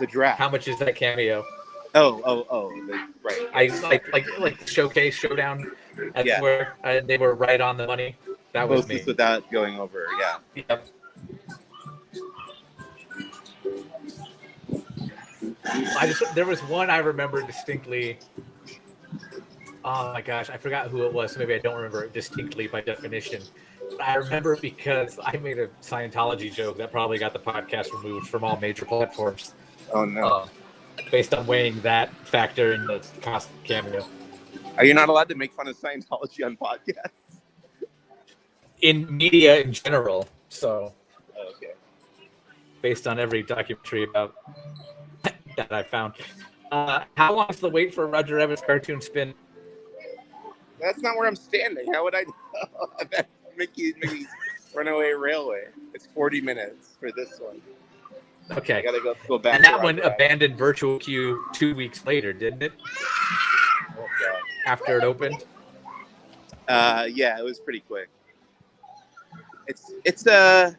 draft. How much is that cameo? Right. I like showcase showdown. That's where they were right on the money. That was me. Without going over, yeah. Yep. There was one I remember distinctly. Oh my gosh, I forgot who it was. So maybe I don't remember it distinctly by definition. But I remember because I made a Scientology joke that probably got the podcast removed from all major platforms. Oh no! Based on weighing that factor in the cost cameo. Are you not allowed to make fun of Scientology on podcasts? In media in general, so. Okay. Based on every documentary about that I found. How long is the wait for Roger Rabbit's cartoon spin? That's not where I'm standing. How would I know? That's Mickey's Runaway Railway. It's 40 minutes for this one. Okay. I gotta go back. And that one abandoned virtual queue 2 weeks later, didn't it? Oh, God. After it opened? Yeah, it was pretty quick. It's a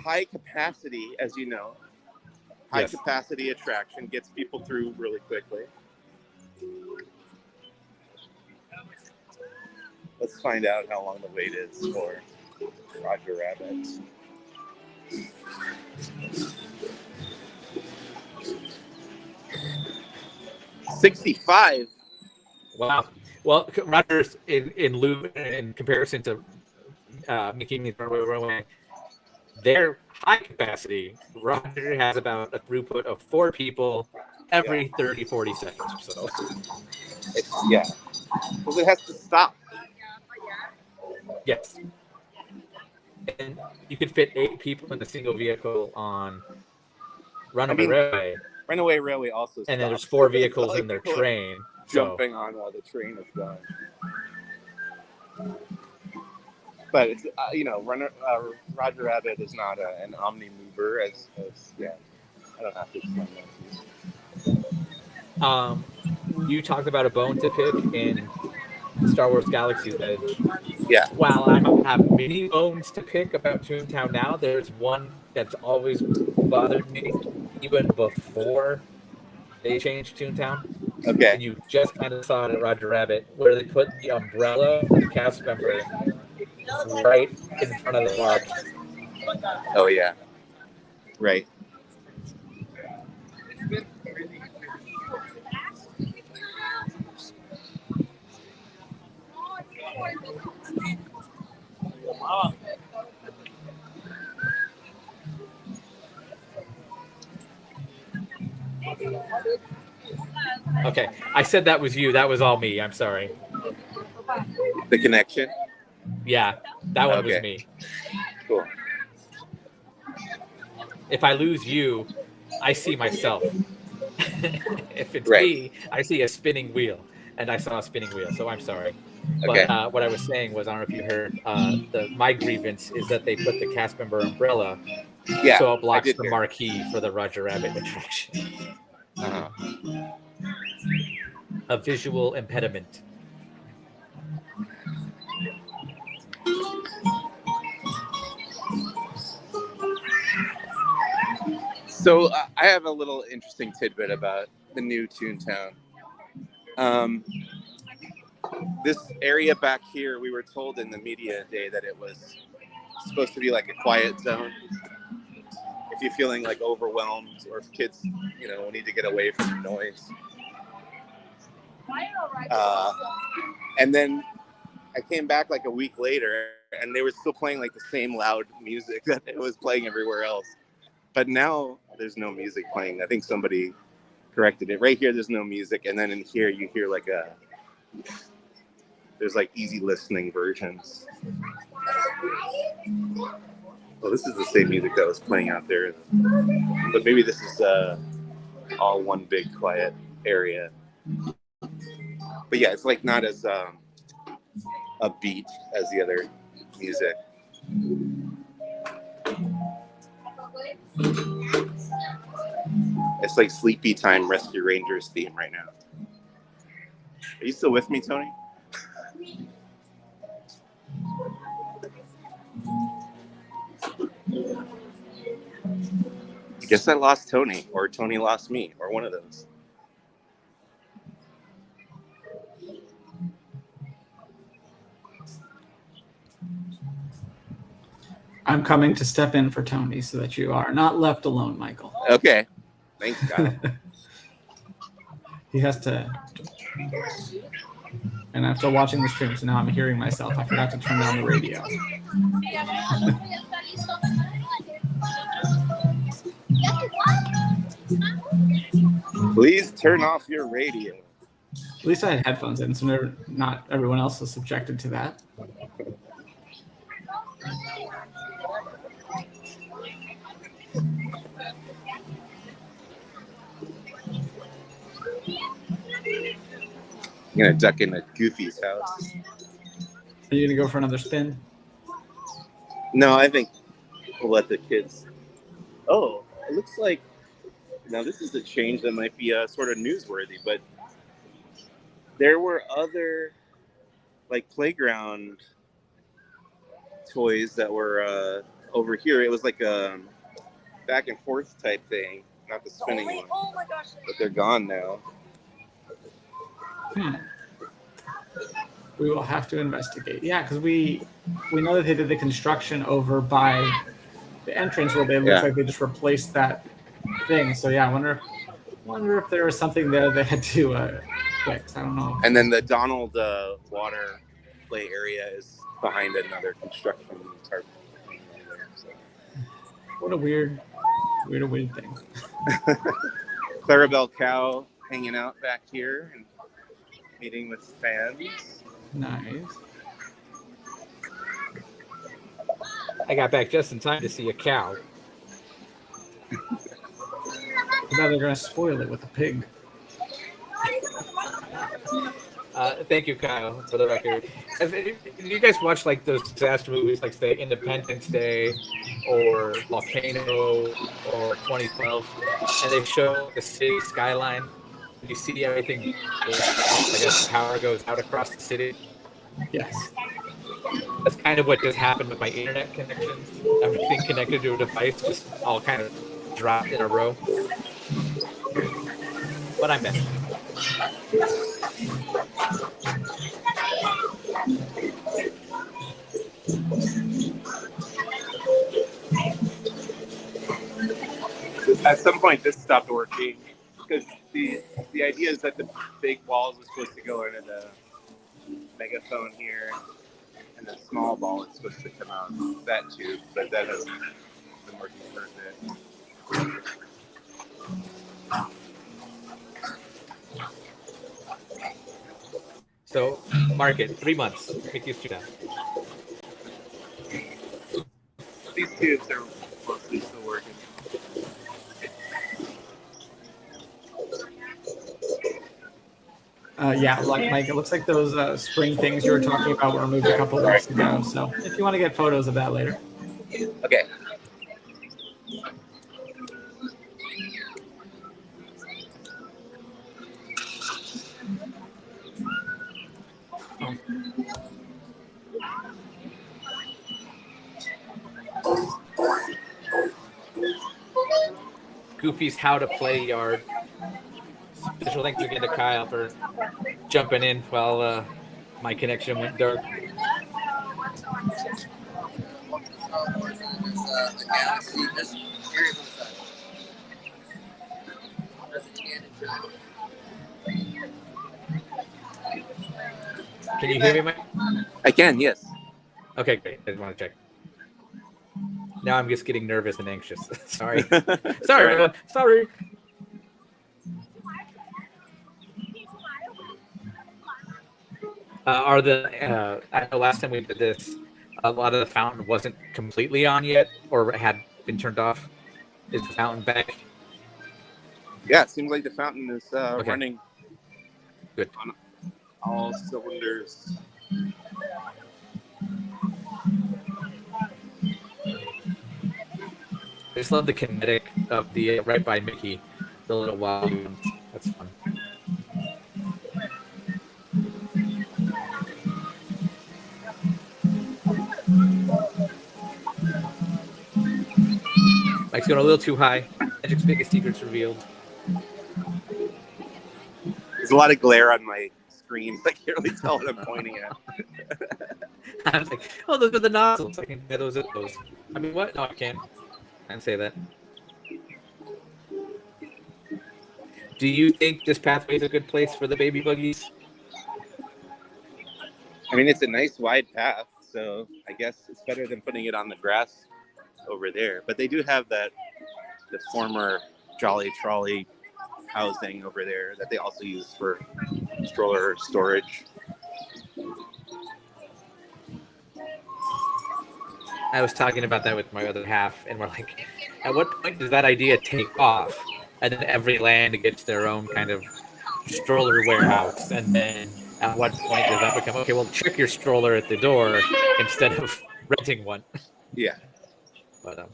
high capacity, as you know. High capacity attraction gets people through really quickly. Let's find out how long the wait is for Roger Rabbit. $65. Wow. Well, Roger's in comparison to Mickey and the Runaway, their high capacity, Roger has about a throughput of 4 people every 30, 40 seconds or so. Because it has to stop. Yes. And you could fit 8 people in a single vehicle on Runaway Railway. Runaway Railway also stops. And then there's 4 vehicles in their train. Jumping on while the train is going. But it's Roger Rabbit is not an omni-mover as I don't have to explain that to you. You talked about a bone to pick in Star Wars Galaxy's Edge. Yeah. While I don't have many bones to pick about Toontown now, there's one that's always bothered me, even before they changed Toontown. Okay. And you just kind of saw it at Roger Rabbit, where they put the umbrella for the cast member right in front of the park. Oh, yeah. Right. Okay, I said that was you. That was all me. I'm sorry. The connection? Yeah, that one was me. Cool. If I lose you, I see myself. If it's me, I see a spinning wheel, and I saw a spinning wheel, so I'm sorry. Okay. But what I was saying was, I don't know if you heard, my grievance is that they put the cast member umbrella so it blocks the marquee for the Roger Rabbit attraction. Uh-huh. A visual impediment. So I have a little interesting tidbit about the new Toontown. This area back here, we were told in the media day that it was supposed to be like a quiet zone. If you're feeling like overwhelmed, or if kids, need to get away from the noise. And then I came back like a week later, and they were still playing like the same loud music that it was playing everywhere else. But now there's no music playing. I think somebody corrected it. Right here, there's no music, and then in here you hear like there's like easy listening versions. Well, this is the same music that was playing out there, but maybe this is all one big quiet area. But yeah, it's like not as upbeat as the other music. It's like Sleepy Time Rescue Rangers theme right now. Are you still with me, Tony? I guess I lost Tony, or Tony lost me, or one of those. I'm coming to step in for Tony so that you are not left alone, Michael. Okay. Thanks, Kyle. He has to... And I'm still watching the stream, so now I'm hearing myself. I forgot to turn down the radio. Please turn off your radio. At least I had headphones in, so not everyone else was subjected to that. I'm gonna duck into Goofy's house. Are you gonna go for another spin? No, I think we'll let the kids. Oh, it looks like now this is a change that might be sort of newsworthy, but there were other like playground toys that were over here. It was like a back and forth type thing, not the spinning one. Oh my gosh. But they're gone now. We will have to investigate. Yeah, because we know that they did the construction over by the entrance where it looks like they just replaced that thing. So yeah, I wonder if there was something there they had to fix. I don't know. And then the Donald water play area is behind another construction tarp. So. What a weird thing. Clarabelle Cow hanging out back here and meeting with fans. Nice. I got back just in time to see a cow. Now they're gonna spoil it with a pig. Thank you, Kyle, for the record. Do you guys watch like those disaster movies, like say Independence Day or Volcano or 2012, and they show the city skyline? You see everything, I guess power goes out across the city. Yes. That's kind of what just happened with my internet connections. Everything connected to a device just all kind of dropped in a row. But I'm back. At some point, this stopped working because the idea is that the big balls are supposed to go into the megaphone here, and the small ball is supposed to come out that tube, but that hasn't been working for a bit. So, market 3 months. Make these two down. These tubes are mostly still working. Yeah, like Mike, it looks like those spring things you were talking about were removed a couple weeks ago. So if you want to get photos of that later. Okay. Goofy's How to Play Yard. Special thanks again to Kyle for jumping in while my connection went dark. Can you hear me, Mike? I can, yes. Okay, great. I just want to check. Now I'm just getting nervous and anxious. Sorry. Sorry, everyone. Sorry. Are the I know last time we did this, a lot of the fountain wasn't completely on yet, or had been turned off. Is the fountain back? Yeah, it seems like the fountain is running. Good. On all cylinders. I just love the kinetic of the right by Mickey, the little wild ones. That's fun. Mike's going a little too high. Magic's biggest secrets revealed. There's a lot of glare on my screen. I can't really tell what I'm pointing at. I was like, oh, those are the nozzles. I can get those at those. I mean, what? No, I can't. I can't say that. Do you think this pathway is a good place for the baby buggies? I mean, it's a nice wide path, so I guess it's better than putting it on the grass over there. But they do have the former Jolly Trolley housing over there that they also use for stroller storage. I was talking about that with my other half, and we're like, at what point does that idea take off? And then every land gets their own kind of stroller warehouse. And then at what point does that become, okay, well, check your stroller at the door instead of renting one? Yeah. But,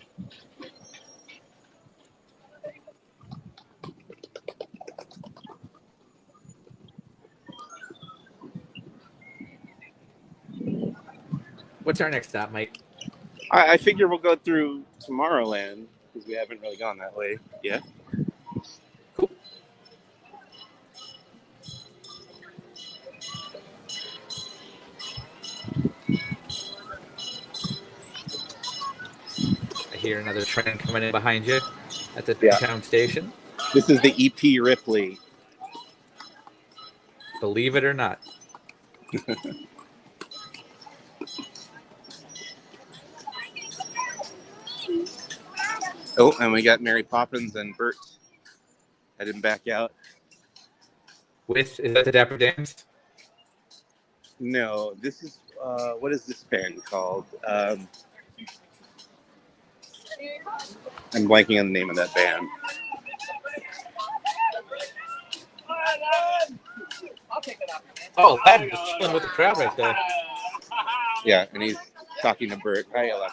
what's our next stop, Mike? I figure we'll go through Tomorrowland because we haven't really gone that way yet. Cool. I hear another train coming in behind you at the Toontown station. This is the EP Ripley. Believe it or not. Oh, and we got Mary Poppins and Bert heading back out. Is that the Dapper Dans? No, this is, what is this band called? I'm blanking on the name of that band. Oh, Aladdin just chilling with the crowd right there. Yeah, and he's talking to Bert. Hi, Ella.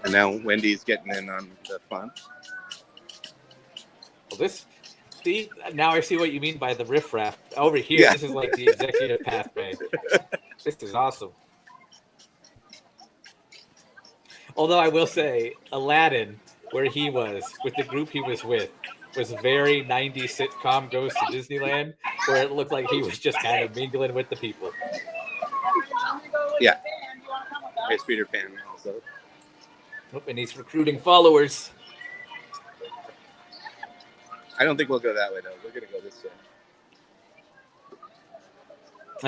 And now Wendy's getting in on the fun. Well, now I see what you mean by the riffraff. Over here, This is like the executive pathway. This is awesome. Although I will say, Aladdin, where he was, with the group he was with, was very 90s sitcom Goes to Disneyland, where it looked like he was just kind of mingling with the people. Yeah. There's Peter Pan also. Oh, and he's recruiting followers. I don't think we'll go that way, though. We're going to go this way.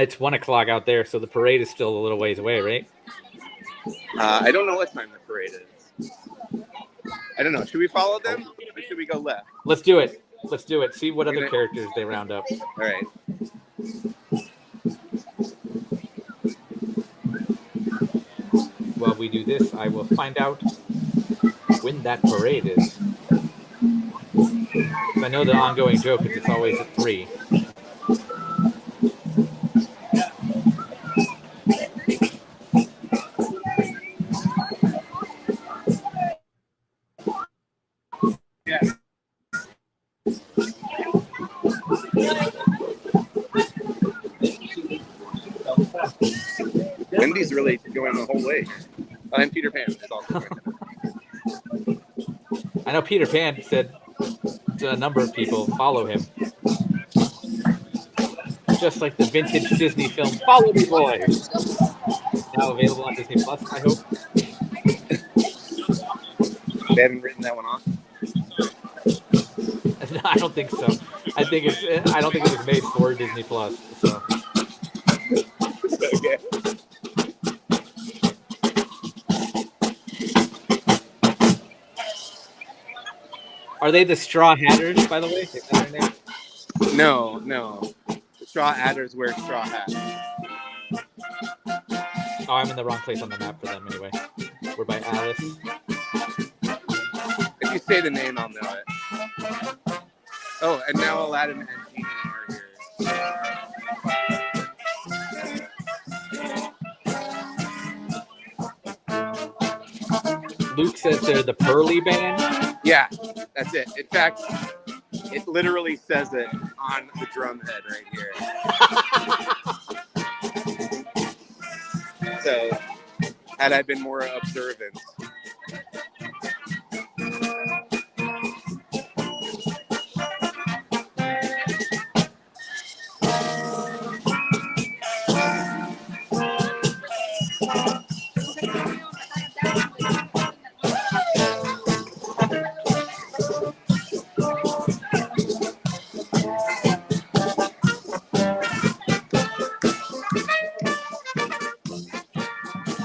It's 1 o'clock out there, so the parade is still a little ways away, right? I don't know what time the parade is. I don't know. Should we follow them or should we go left? Let's do it. See what other characters they round up. All right. While we do this, I will find out when that parade is. I know the ongoing joke is it's always at 3. Disney's really going the whole way. And Peter Pan is also going. I know Peter Pan said a number of people follow him. Just like the vintage Disney film Follow Me Boys. Now available on Disney Plus, I hope. They haven't written that one off? I don't think so. I don't think it was made for Disney Plus. So. Okay. Are they the Straw Hatters, by the way? Is that their name? No. The Straw Hatters wear straw hats. Oh, I'm in the wrong place on the map for them anyway. We're by Alice. If you say the name, I'll know it. Oh, and now Aladdin and Genie are here. Luke says they're the Pearly Band. Yeah, that's it. In fact, it literally says it on the drum head right here. So, had I been more observant.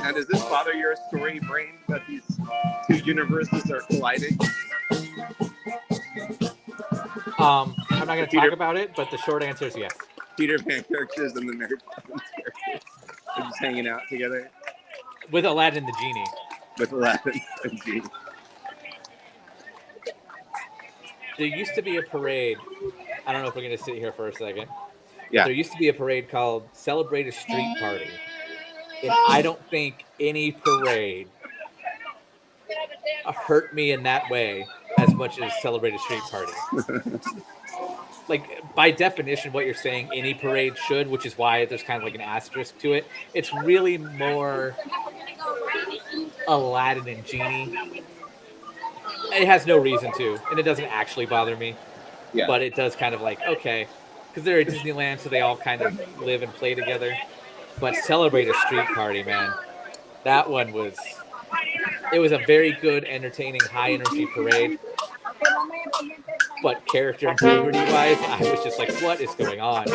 Now, does this bother your story brain that these two universes are colliding? I'm not going to talk about it, but the short answer is yes. Peter Pan characters and the Mary Poppins characters are just hanging out together With Aladdin the Genie. with Aladdin and Genie. There used to be a parade. I don't know if we're going to sit here for a second. Yeah. There used to be a parade called Celebrate a Street Party. And I don't think any parade hurt me in that way as much as Celebrate a Street Party. Like, by definition, what you're saying, any parade should, which is why there's kind of like an asterisk to it. It's really more Aladdin and Genie. It has no reason to, and it doesn't actually bother me. Yeah. But it does kind of like, okay, because they're at Disneyland, so they all kind of live and play together. But Celebrate a Street Party, man. That one was... It was a very good, entertaining, high-energy parade. But character integrity-wise, I was just like, what is going on?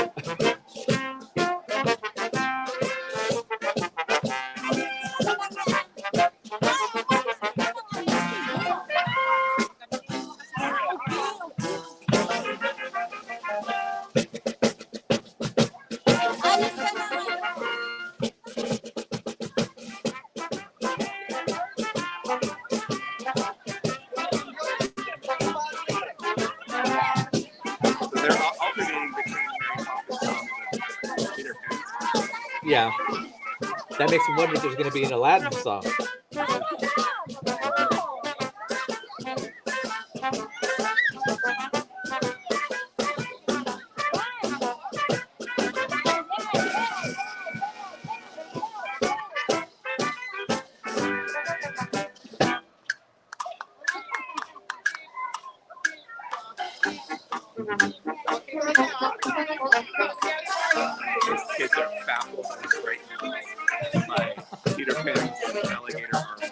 Yeah. That makes me wonder if there's going to be an Aladdin song. These kids are baffled right now by Peter Pan's alligator arms.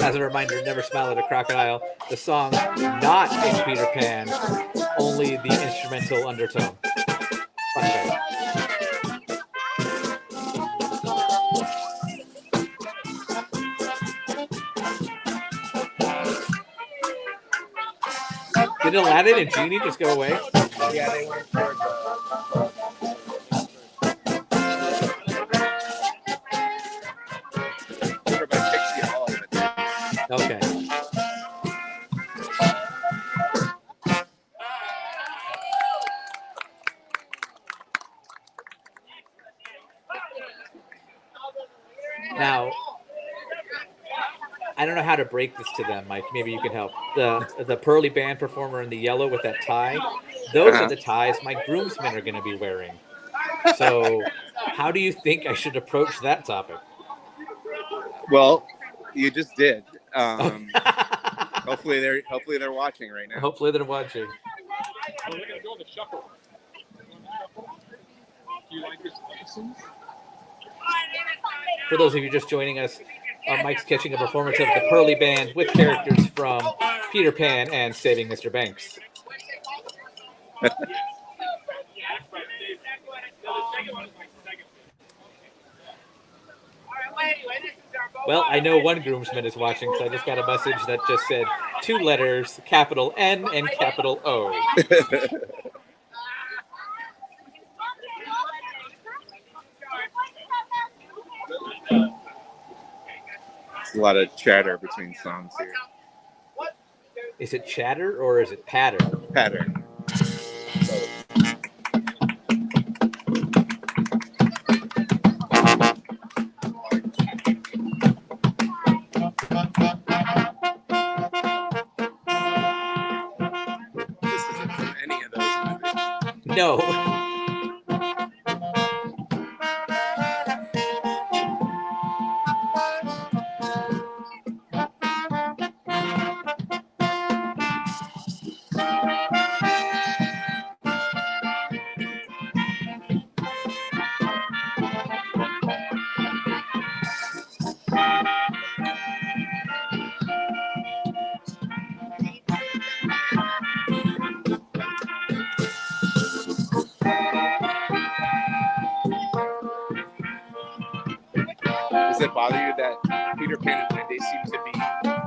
As a reminder, never smile at a crocodile. The song not in Peter Pan, only the instrumental undertone. Fun fact. Did Aladdin and Genie just go away? Yeah, they went for Okay. Now, I don't know how to break this to them, Mike. Maybe you can help. The Pearly Band performer in the yellow with that tie, Those are the ties my groomsmen are going to be wearing. So, how do you think I should approach that topic? Well, you just did. Hopefully they're watching right now. Hopefully they're watching. We're gonna go the shuffle. Do you like this license? For those of you just joining us, Mike's catching a performance of the Pearly Band with characters from Peter Pan and Saving Mr. Banks. Well, I know one groomsman is watching because I just got a message that just said 2 letters, capital N and capital O. There's a lot of chatter between songs here. Is it chatter or is it patter? Pattern. This isn't from any of those movies. No. Does it bother you that Peter Pan and Wendy seem to be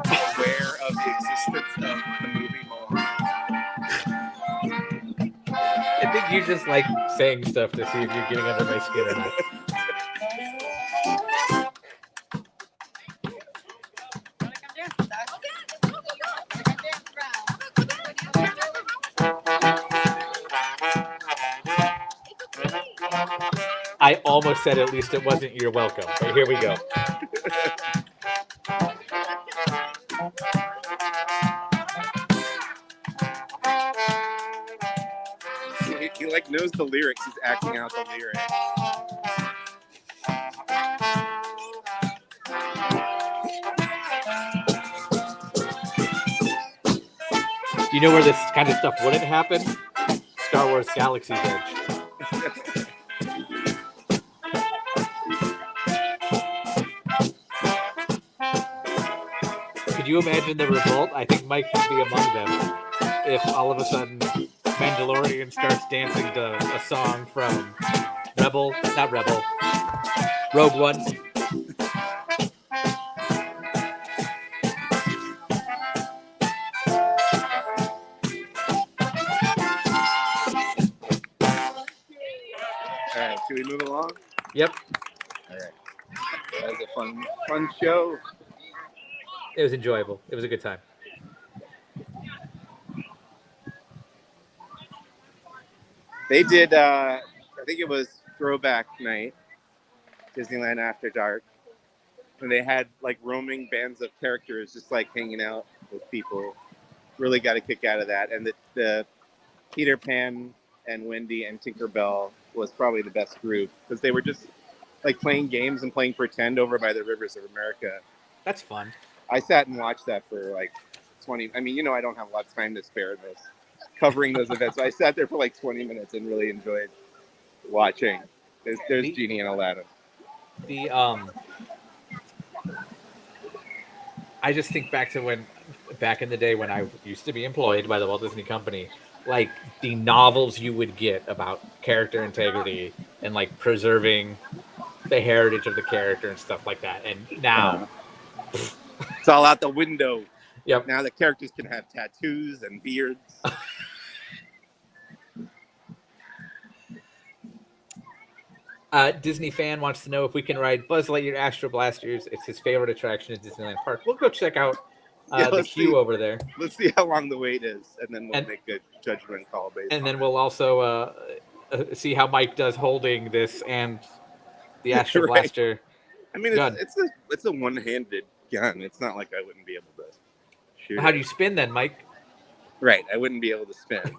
aware of the existence of the movie Moana? I think you just like saying stuff to see if you're getting under my skin or not. I almost said at least it wasn't you're welcome, but here we go. He like knows the lyrics. He's acting out the lyrics. You know where this kind of stuff wouldn't happen? Star Wars Galaxy's Edge. Could you imagine the revolt? I think Mike would be among them if all of a sudden Mandalorian starts dancing to a song from Rogue One. All right, should we move along? Yep. All right. That was a fun show. It was enjoyable. It was a good time. They did, I think it was Throwback Night, Disneyland After Dark, and they had like roaming bands of characters just like hanging out with people. Really got a kick out of that. And the Peter Pan and Wendy and Tinkerbell was probably the best group because they were just like playing games and playing pretend over by the rivers of America. That's fun. I sat and watched that for like 20. I mean, I don't have a lot of time to spare in this covering those events. So I sat there for like 20 minutes and really enjoyed watching. There's Genie and Aladdin. I just think back to back in the day when I used to be employed by the Walt Disney Company, like the novels you would get about character integrity and like preserving the heritage of the character and stuff like that. And now it's all out the window. Yep. Now the characters can have tattoos and beards. Disney fan wants to know if we can ride Buzz Lightyear Astro Blasters. It's his favorite attraction at Disneyland Park. We'll go check out the queue over there. Let's see how long the wait is, and then we'll make a judgment call based. And then we'll also see how Mike does holding this and the Astro Blaster. I mean, it's a one-handed gun. It's not like I wouldn't be able to shoot. How do you spin then, Mike? Right, I wouldn't be able to spin.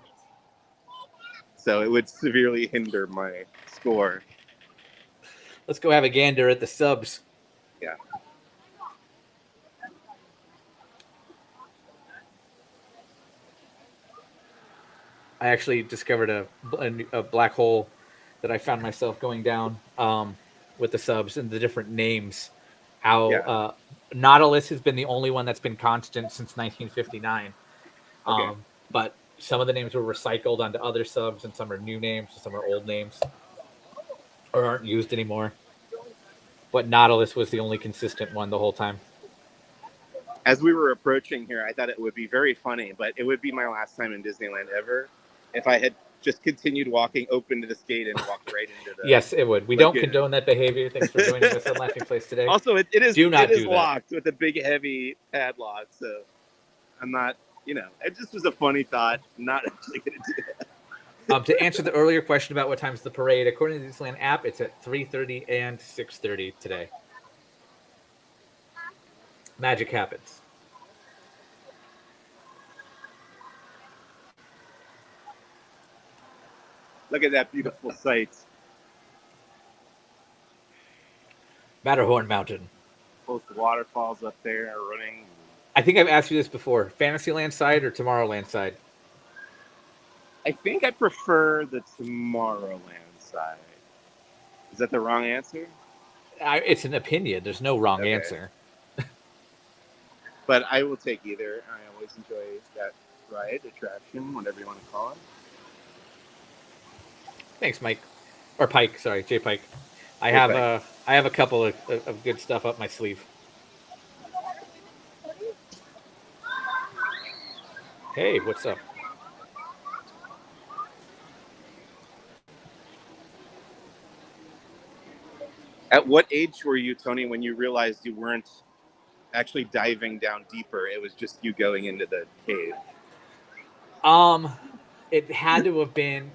so it would severely hinder my score. Let's go have a gander at the subs. Yeah. I actually discovered a black hole that I found myself going down with the subs and the different names. How Nautilus has been the only one that's been constant since 1959. Okay. But some of the names were recycled onto other subs, and some are new names, some are old names, or aren't used anymore. But Nautilus was the only consistent one the whole time. As we were approaching here, I thought it would be very funny, but it would be my last time in Disneyland ever if I had just continued walking open to this gate and walked right into the... Yes, it would. We don't condone that behavior. Thanks for joining us on Laughing Place today. Also, it is do locked with a big, heavy padlock, so I'm not, it just was a funny thought. I'm not actually going to do that. To answer the earlier question about what time's the parade, according to the Disneyland app, it's at 3:30 and 6:30 today. Magic happens. Look at that beautiful sight. Matterhorn Mountain. Both the waterfalls up there are running. I think I've asked you this before. Fantasyland side or Tomorrowland side? I think I prefer the Tomorrowland side. Is that the wrong answer? It's an opinion. There's no wrong answer. But I will take either. I always enjoy that ride, attraction, whatever you want to call it. Thanks, Mike. Or Pike, sorry, Jay Pike. I have a couple of good stuff up my sleeve. Hey, what's up? At what age were you, Tony, when you realized you weren't actually diving down deeper? It was just you going into the cave. It had to have been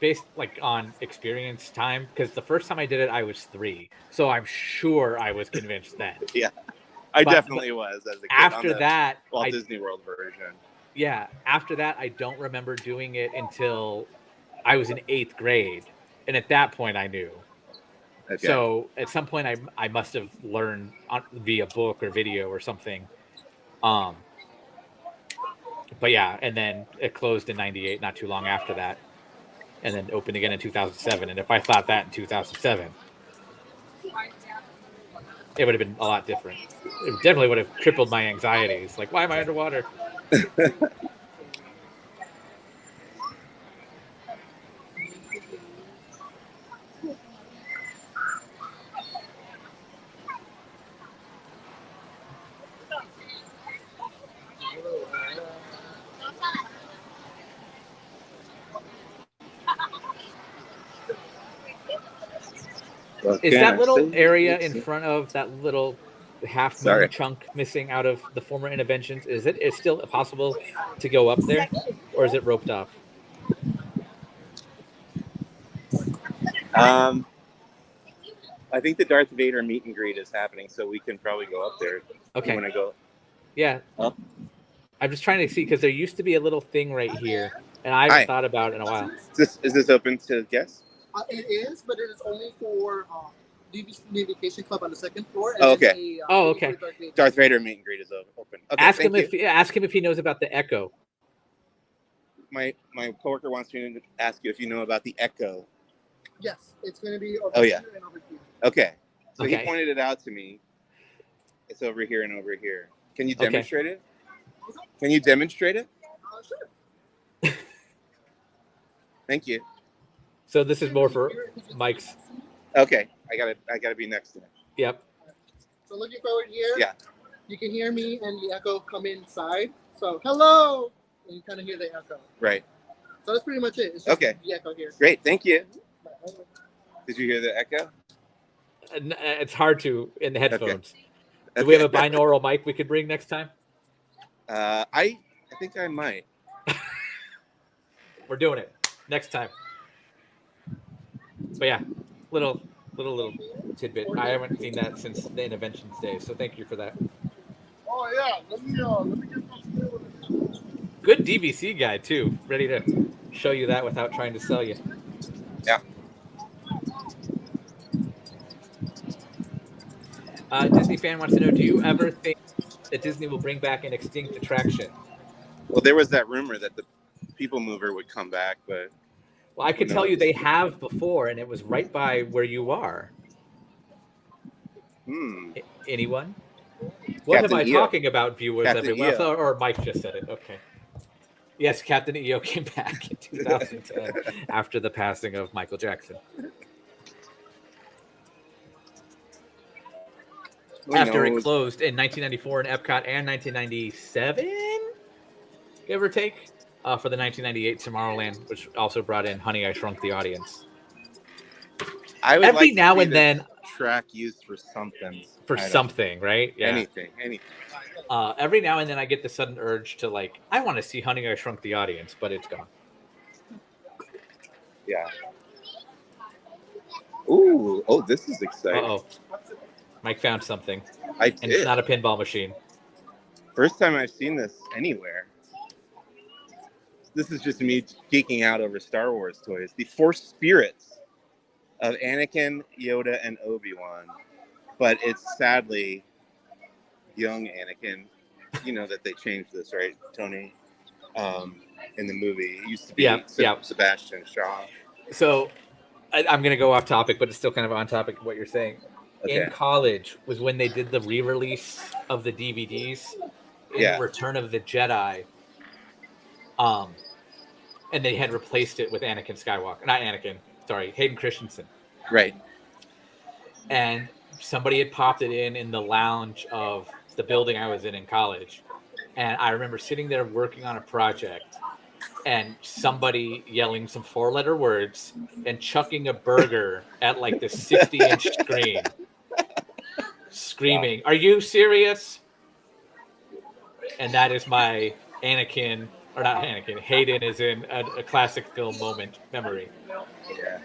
based on experience time, because the first time I did it, I was 3. So I'm sure I was convinced then. Yeah, I definitely was as a kid. After that, Walt Disney World version. Yeah, after that, I don't remember doing it until I was in 8th grade, and at that point, I knew. Okay. So at some point, I must have learned via book or video or something. But yeah, and then it closed in 98, not too long after that, and then opened again in 2007. And if I thought that in 2007, it would have been a lot different. It definitely would have tripled my anxieties. Like, why am I underwater? Is that little area in front of that little half moon chunk missing out of the former interventions? Is it still possible to go up there, or is it roped off? I think the Darth Vader meet and greet is happening, so we can probably go up there. Okay. You want to go? Yeah. Up? I'm just trying to see, because there used to be a little thing right here, and I haven't thought about it in a while. Is this open to guests? It is, but it is only for DVC Vacation Club on the second floor. And okay. Okay. Darth Vader meet and greet is open. Okay, ask him if he knows about the Echo. My coworker wants me to ask you if you know about the Echo. Yes, it's going to be over here and over here. Okay. So he pointed it out to me. It's over here and over here. Can you demonstrate it? Can you demonstrate it? Sure. Thank you. So this is more for Mike's. Okay, I gotta be next to him. Yep. So looking forward here. Yeah. You can hear me and the echo come inside. So hello, and you kind of hear the echo. Right. So that's pretty much it. It's just the echo here. Great, thank you. Did you hear the echo? It's hard to in the headphones. Do we have a binaural mic we could bring next time? I think I might. We're doing it next time. But yeah, little tidbit. I haven't seen that since the interventions day, so thank you for that. Oh yeah, let me get those. Good DVC guy too. Ready to show you that without trying to sell you. Yeah. Disney fan wants to know: do you ever think that Disney will bring back an extinct attraction? Well, there was that rumor that the People Mover would come back, but Well, I could tell you they have before, and it was right by where you are. Anyone? What Captain am I EO. talking about, viewers Captain everywhere? EO. Or Mike just said it. Okay. Yes, Captain EO came back in 2010 after the passing of Michael Jackson. After it closed in 1994 in Epcot and 1997, give or take, for the 1998 Tomorrowland, which also brought in Honey, I Shrunk the Audience. I would every like now to see and then track used for something. For something, right? Yeah. Anything. Every now and then I get the sudden urge to I want to see Honey, I Shrunk the Audience, but it's gone. Yeah. Ooh, oh, this is exciting. Uh-oh. Mike found something. And it's not a pinball machine. First time I've seen this anywhere. This is just me geeking out over Star Wars toys. The Force Spirits of Anakin, Yoda, and Obi-Wan. But it's sadly young Anakin. You know that they changed this, right, Tony? In the movie. It used to be Sebastian Shaw. So I'm going to go off topic, but it's still kind of on topic of what you're saying. Okay. In college was when they did the re-release of the DVDs in Return of the Jedi. And they had replaced it with Anakin Skywalker. Not Anakin, sorry, Hayden Christensen. Right. And somebody had popped it in the lounge of the building I was in college. And I remember sitting there working on a project and somebody yelling some 4-letter words and chucking a burger at the 60-inch screen. Screaming, "Are you serious?" And that is my Hayden is in a classic film moment memory. Yeah.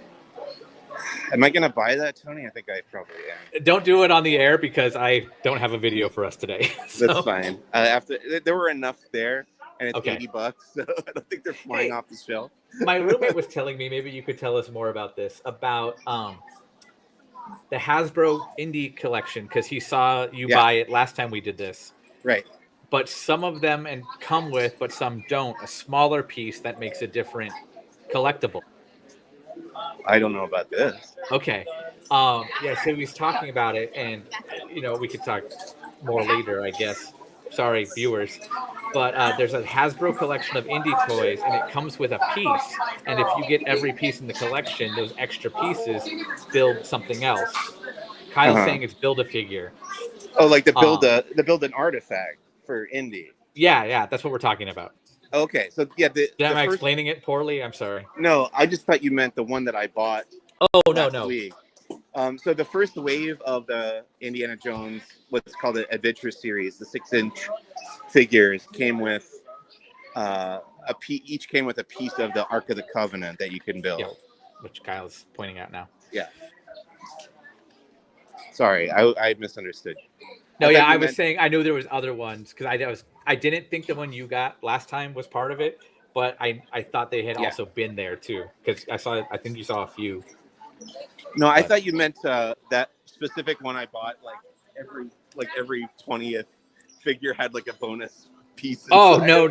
Am I gonna buy that, Tony? I think I probably am. Don't do it on the air because I don't have a video for us today. So. That's fine. There were enough there, and it's $80, so I don't think they're flying off the shelf. My roommate was telling me, maybe you could tell us more about this, about the Hasbro Indie collection, because he saw you buy it last time we did this. Right. But some of them come with, but some don't, a smaller piece that makes a different collectible. I don't know about this. Okay. So he's talking about it, and we could talk more later, I guess. Sorry, viewers. But there's a Hasbro collection of indie toys, and it comes with a piece. And if you get every piece in the collection, those extra pieces build something else. Kyle's saying it's Build-A-Figure. Oh, like the build an artifact for indie. Yeah, that's what we're talking about. Okay, so yeah. Am I explaining it poorly? I'm sorry. No, I just thought you meant the one that I bought. Oh, no. Week. So the first wave of the Indiana Jones, what's called the Adventure series, the 6-inch figures came with each came with a piece of the Ark of the Covenant that you can build. Yeah, which Kyle's pointing out now. Yeah. Sorry, I misunderstood. No, I was saying I knew there was other ones because I didn't think the one you got last time was part of it, but I thought they had also been there too because I think you saw a few. No, I thought you meant that specific one I bought. Every 20th figure had a bonus piece. Oh no!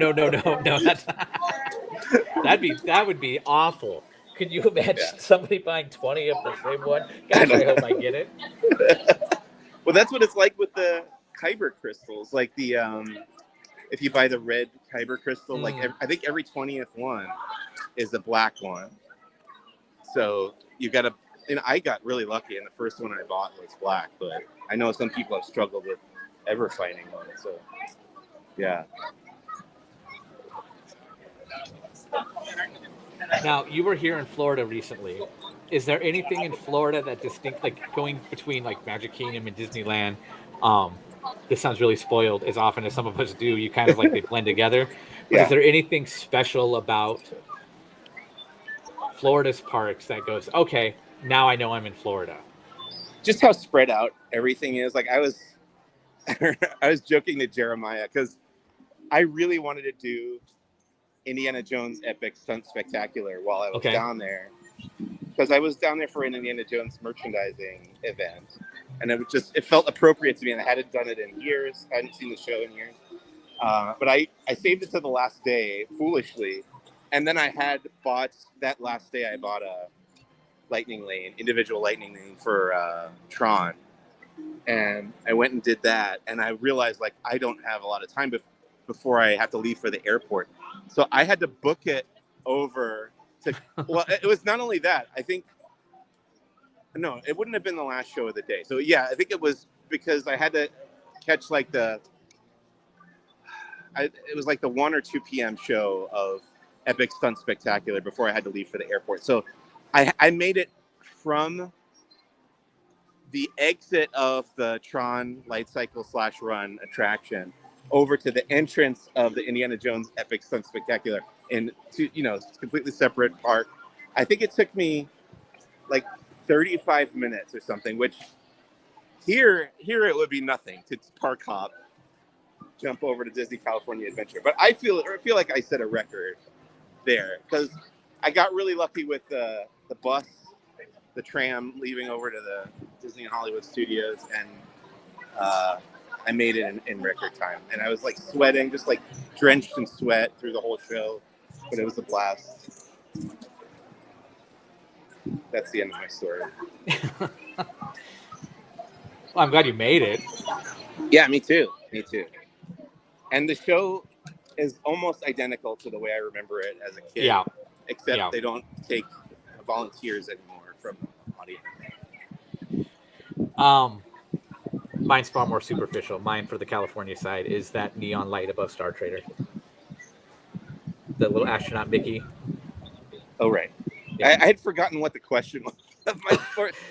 That would be awful. Could you imagine somebody buying 20 of the same one? Gosh, I hope I get it. Well, that's what it's like with the Kyber crystals. If you buy the red Kyber crystal, I think every 20th one is a black one. So you got to. And I got really lucky, and the first one I bought was black. But I know some people have struggled with ever finding one. So, yeah. Now, you were here in Florida recently. Is there anything in Florida that going between Magic Kingdom and Disneyland? This sounds really spoiled, as often as some of us do. You kind of they blend together. But is there anything special about Florida's parks that goes, okay, now I know I'm in Florida? Just how spread out everything is. I was joking to Jeremiah because I really wanted to do Indiana Jones Epic Stunt Spectacular while I was down there, because I was down there for an Indiana Jones merchandising event, and it felt appropriate to me, and I hadn't done it in years. I hadn't seen the show in years, but I saved it to the last day foolishly, and then I had bought that last day. I bought a individual lightning lane for Tron, and I went and did that, and I realized like I don't have a lot of time before I have to leave for the airport, so I had to book it over to. Well, it was not only that. I think no, it wouldn't have been the last show of the day. So yeah, I think it was because I had to catch like it was like the 1 or 2 p.m. show of Epic Stunt Spectacular before I had to leave for the airport. So I made it from the exit of the Tron Light Cycle / Run attraction over to the entrance of the Indiana Jones Epic Stunt Spectacular in completely separate park. I think it took me like 35 minutes or something, which here it would be nothing to park hop, jump over to Disney California Adventure. But I feel like I set a record there because I got really lucky with the bus, the tram leaving over to the Disney and Hollywood Studios, and I made it in record time. And I was like sweating, just like drenched in sweat through the whole show, but it was a blast. That's the end of my story. Well, I'm glad you made it. Yeah, me too. And the show is almost identical to the way I remember it as a kid. Yeah. Except they don't take volunteers anymore from the audience. Mine's far more superficial. Mine for the California side is that neon light above Star Trader. The little astronaut Mickey. Oh, right. Yeah. I had forgotten what the question was.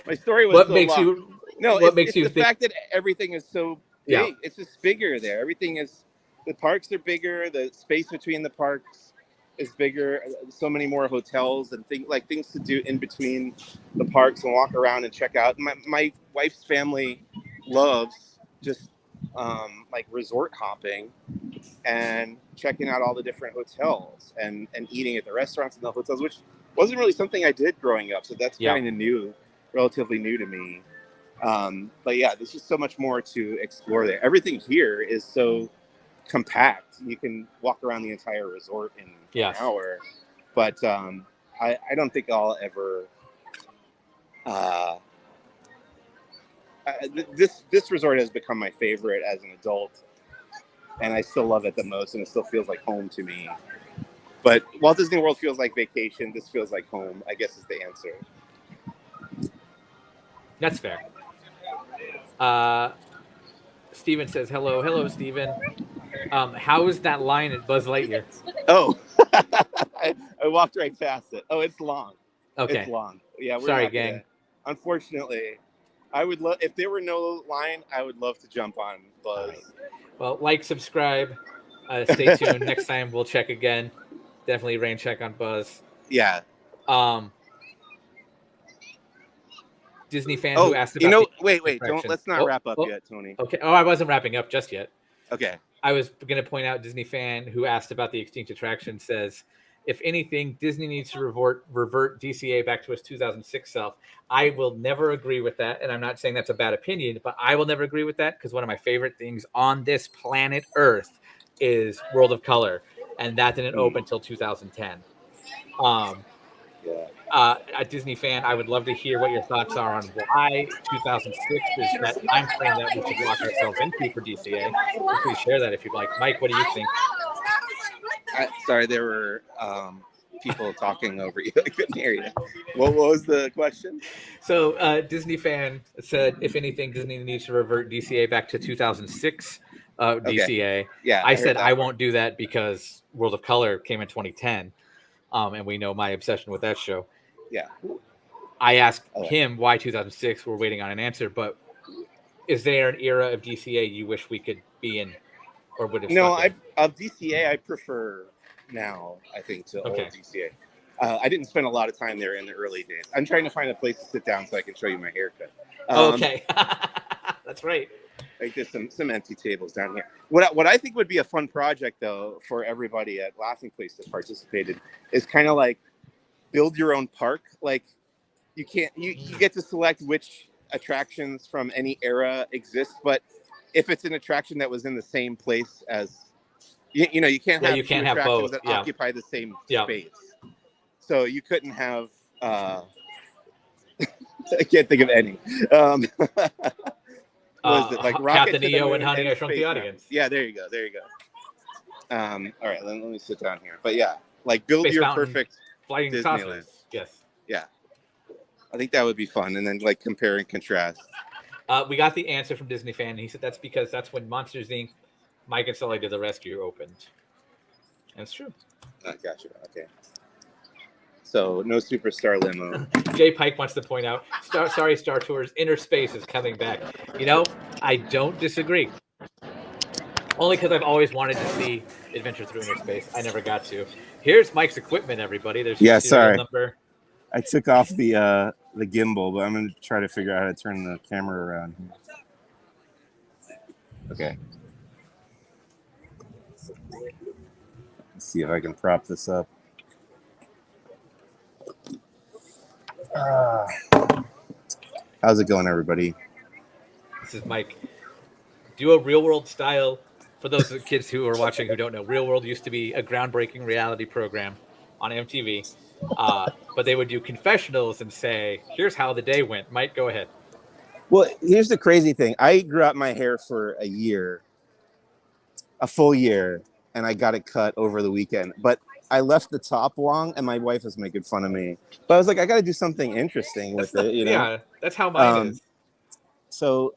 My story was what makes you think? The fact that everything is so big. Yeah. It's just bigger there. Everything is, the parks are bigger. The space between the parks is bigger. So many more hotels and things to do in between the parks and walk around and check out. My wife's family loves just like resort hopping and checking out all the different hotels and eating at the restaurants and the hotels, which wasn't really something I did growing up. So that's kind of relatively new to me. But yeah, there's just so much more to explore there. Everything here is so compact. You can walk around the entire resort in an hour. But I don't think I'll ever... This resort has become my favorite as an adult, and I still love it the most, and it still feels like home to me. But Walt Disney World feels like vacation. This feels like home, I guess, is the answer. That's fair. Steven says, hello, Steven. How is that line at Buzz Lightyear? Oh, I walked right past it. Oh, it's long. Okay. It's long. Yeah, sorry, gang. Unfortunately, I would love, if there were no line, I would love to jump on Buzz. Right. Well, subscribe. Stay tuned. Next time we'll check again. Definitely rain check on Buzz. Yeah. Disney fan who asked about wait, let's not wrap up yet, Tony. Okay. Oh, I wasn't wrapping up just yet. Okay. I was going to point out Disney fan who asked about the extinct attraction says, if anything, Disney needs to revert DCA back to its 2006 self. I will never agree with that, and I'm not saying that's a bad opinion, but I will never agree with that because one of my favorite things on this planet Earth is World of Color, and that didn't open until 2010. A Disney fan, I would love to hear what your thoughts are on why 2006 is that time frame that we should lock ourselves into for DCA. Please share that if you'd like. Mike, what do you think? Sorry, there were people talking over you. I couldn't hear you. What was the question? So Disney fan said, if anything, Disney needs to revert DCA back to 2006 DCA. Yeah, I said I won't do that because World of Color came in 2010. And we know my obsession with that show. Yeah. I asked him why 2006. We're waiting on an answer. But is there an era of DCA you wish we could be in, or would have? No, of DCA I prefer now. I think to old DCA. I didn't spend a lot of time there in the early days. I'm trying to find a place to sit down so I can show you my haircut. Okay, that's right. Like there's some empty tables down here. What I think would be a fun project though for everybody at Laughing Place that participated is kind of like build your own park. Like you get to select which attractions from any era exist, but if it's an attraction that was in the same place as you can't have you can't two have attractions both. that occupy the same space. So you couldn't have I can't think of any. Was it like Rocket Captain to the EO Moon and Honey, I Shrunk the Space Audience? Mountain? Yeah, there you go. All right, let me sit down here. But yeah, like build Space your Mountain, perfect Flying Disneyland. Saucers. Yes. Yeah, I think that would be fun, and then like compare and contrast. We got the answer from Disney Fan. He said that's because that's when Monsters Inc. Mike and Sully Did the Rescue opened. And it's true. I gotcha. Okay. So no Superstar Limo. Jay Pike wants to point out, Star Tours Inner Space is coming back. I don't disagree. Only because I've always wanted to see Adventure Through Inner Space. I never got to. Here's Mike's equipment, everybody. There's your serial number. I took off the gimbal, but I'm going to try to figure out how to turn the camera around here. Okay. Let's see if I can prop this up. How's it going, everybody? This is Mike. Do a Real World style. For those kids who are watching who don't know, Real World used to be a groundbreaking reality program on MTV. But they would do confessionals and say, here's how the day went. Mike, go ahead. Well, here's the crazy thing. I grew out my hair for a full year, and I got it cut over the weekend. But I left the top long, and my wife was making fun of me. But I was like, I got to do something interesting with it, Yeah, that's how mine is. So,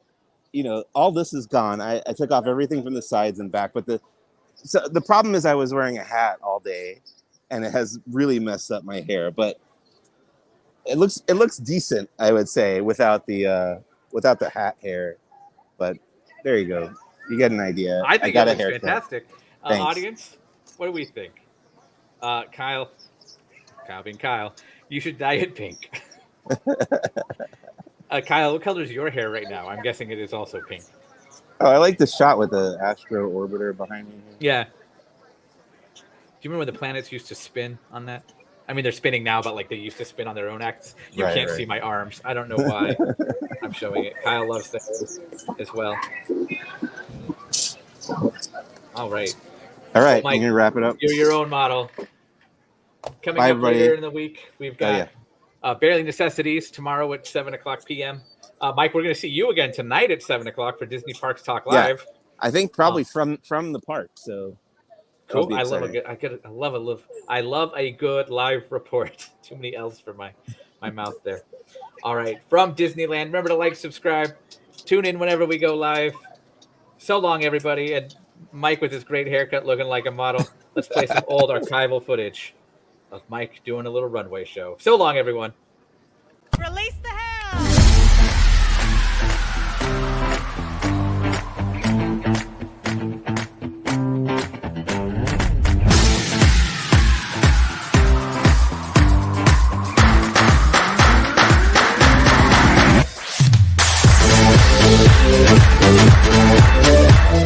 all this is gone. I took off everything from the sides and back. But the problem is I was wearing a hat all day, and it has really messed up my hair. But it looks decent, I would say, without the hat hair. But there you go. You get an idea. I think got it a looks haircut. fantastic. Audience, what do we think? Kyle being Kyle, you should dye it pink. Kyle, what color is your hair right now? I'm guessing it is also pink. Oh, I like the shot with the Astro Orbiter behind me. Yeah. Do you remember when the planets used to spin on that? I mean, they're spinning now, but like they used to spin on their own axis. You can't see my arms. I don't know why I'm showing it. Kyle loves that as well. All right. Mike, you can wrap it up. You're your own model. Coming up later in the week, we've got Barely Necessities tomorrow at 7:00 p.m. Mike, we're going to see you again tonight at 7:00 for Disney Parks Talk Live. Yeah, I think probably from the park. So cool. I love a good live report. Too many L's for my mouth there. All right, from Disneyland. Remember to like, subscribe, tune in whenever we go live. So long, everybody, and Mike with his great haircut, looking like a model. Let's play some old archival footage of Mike doing a little runway show. So long, everyone. Release the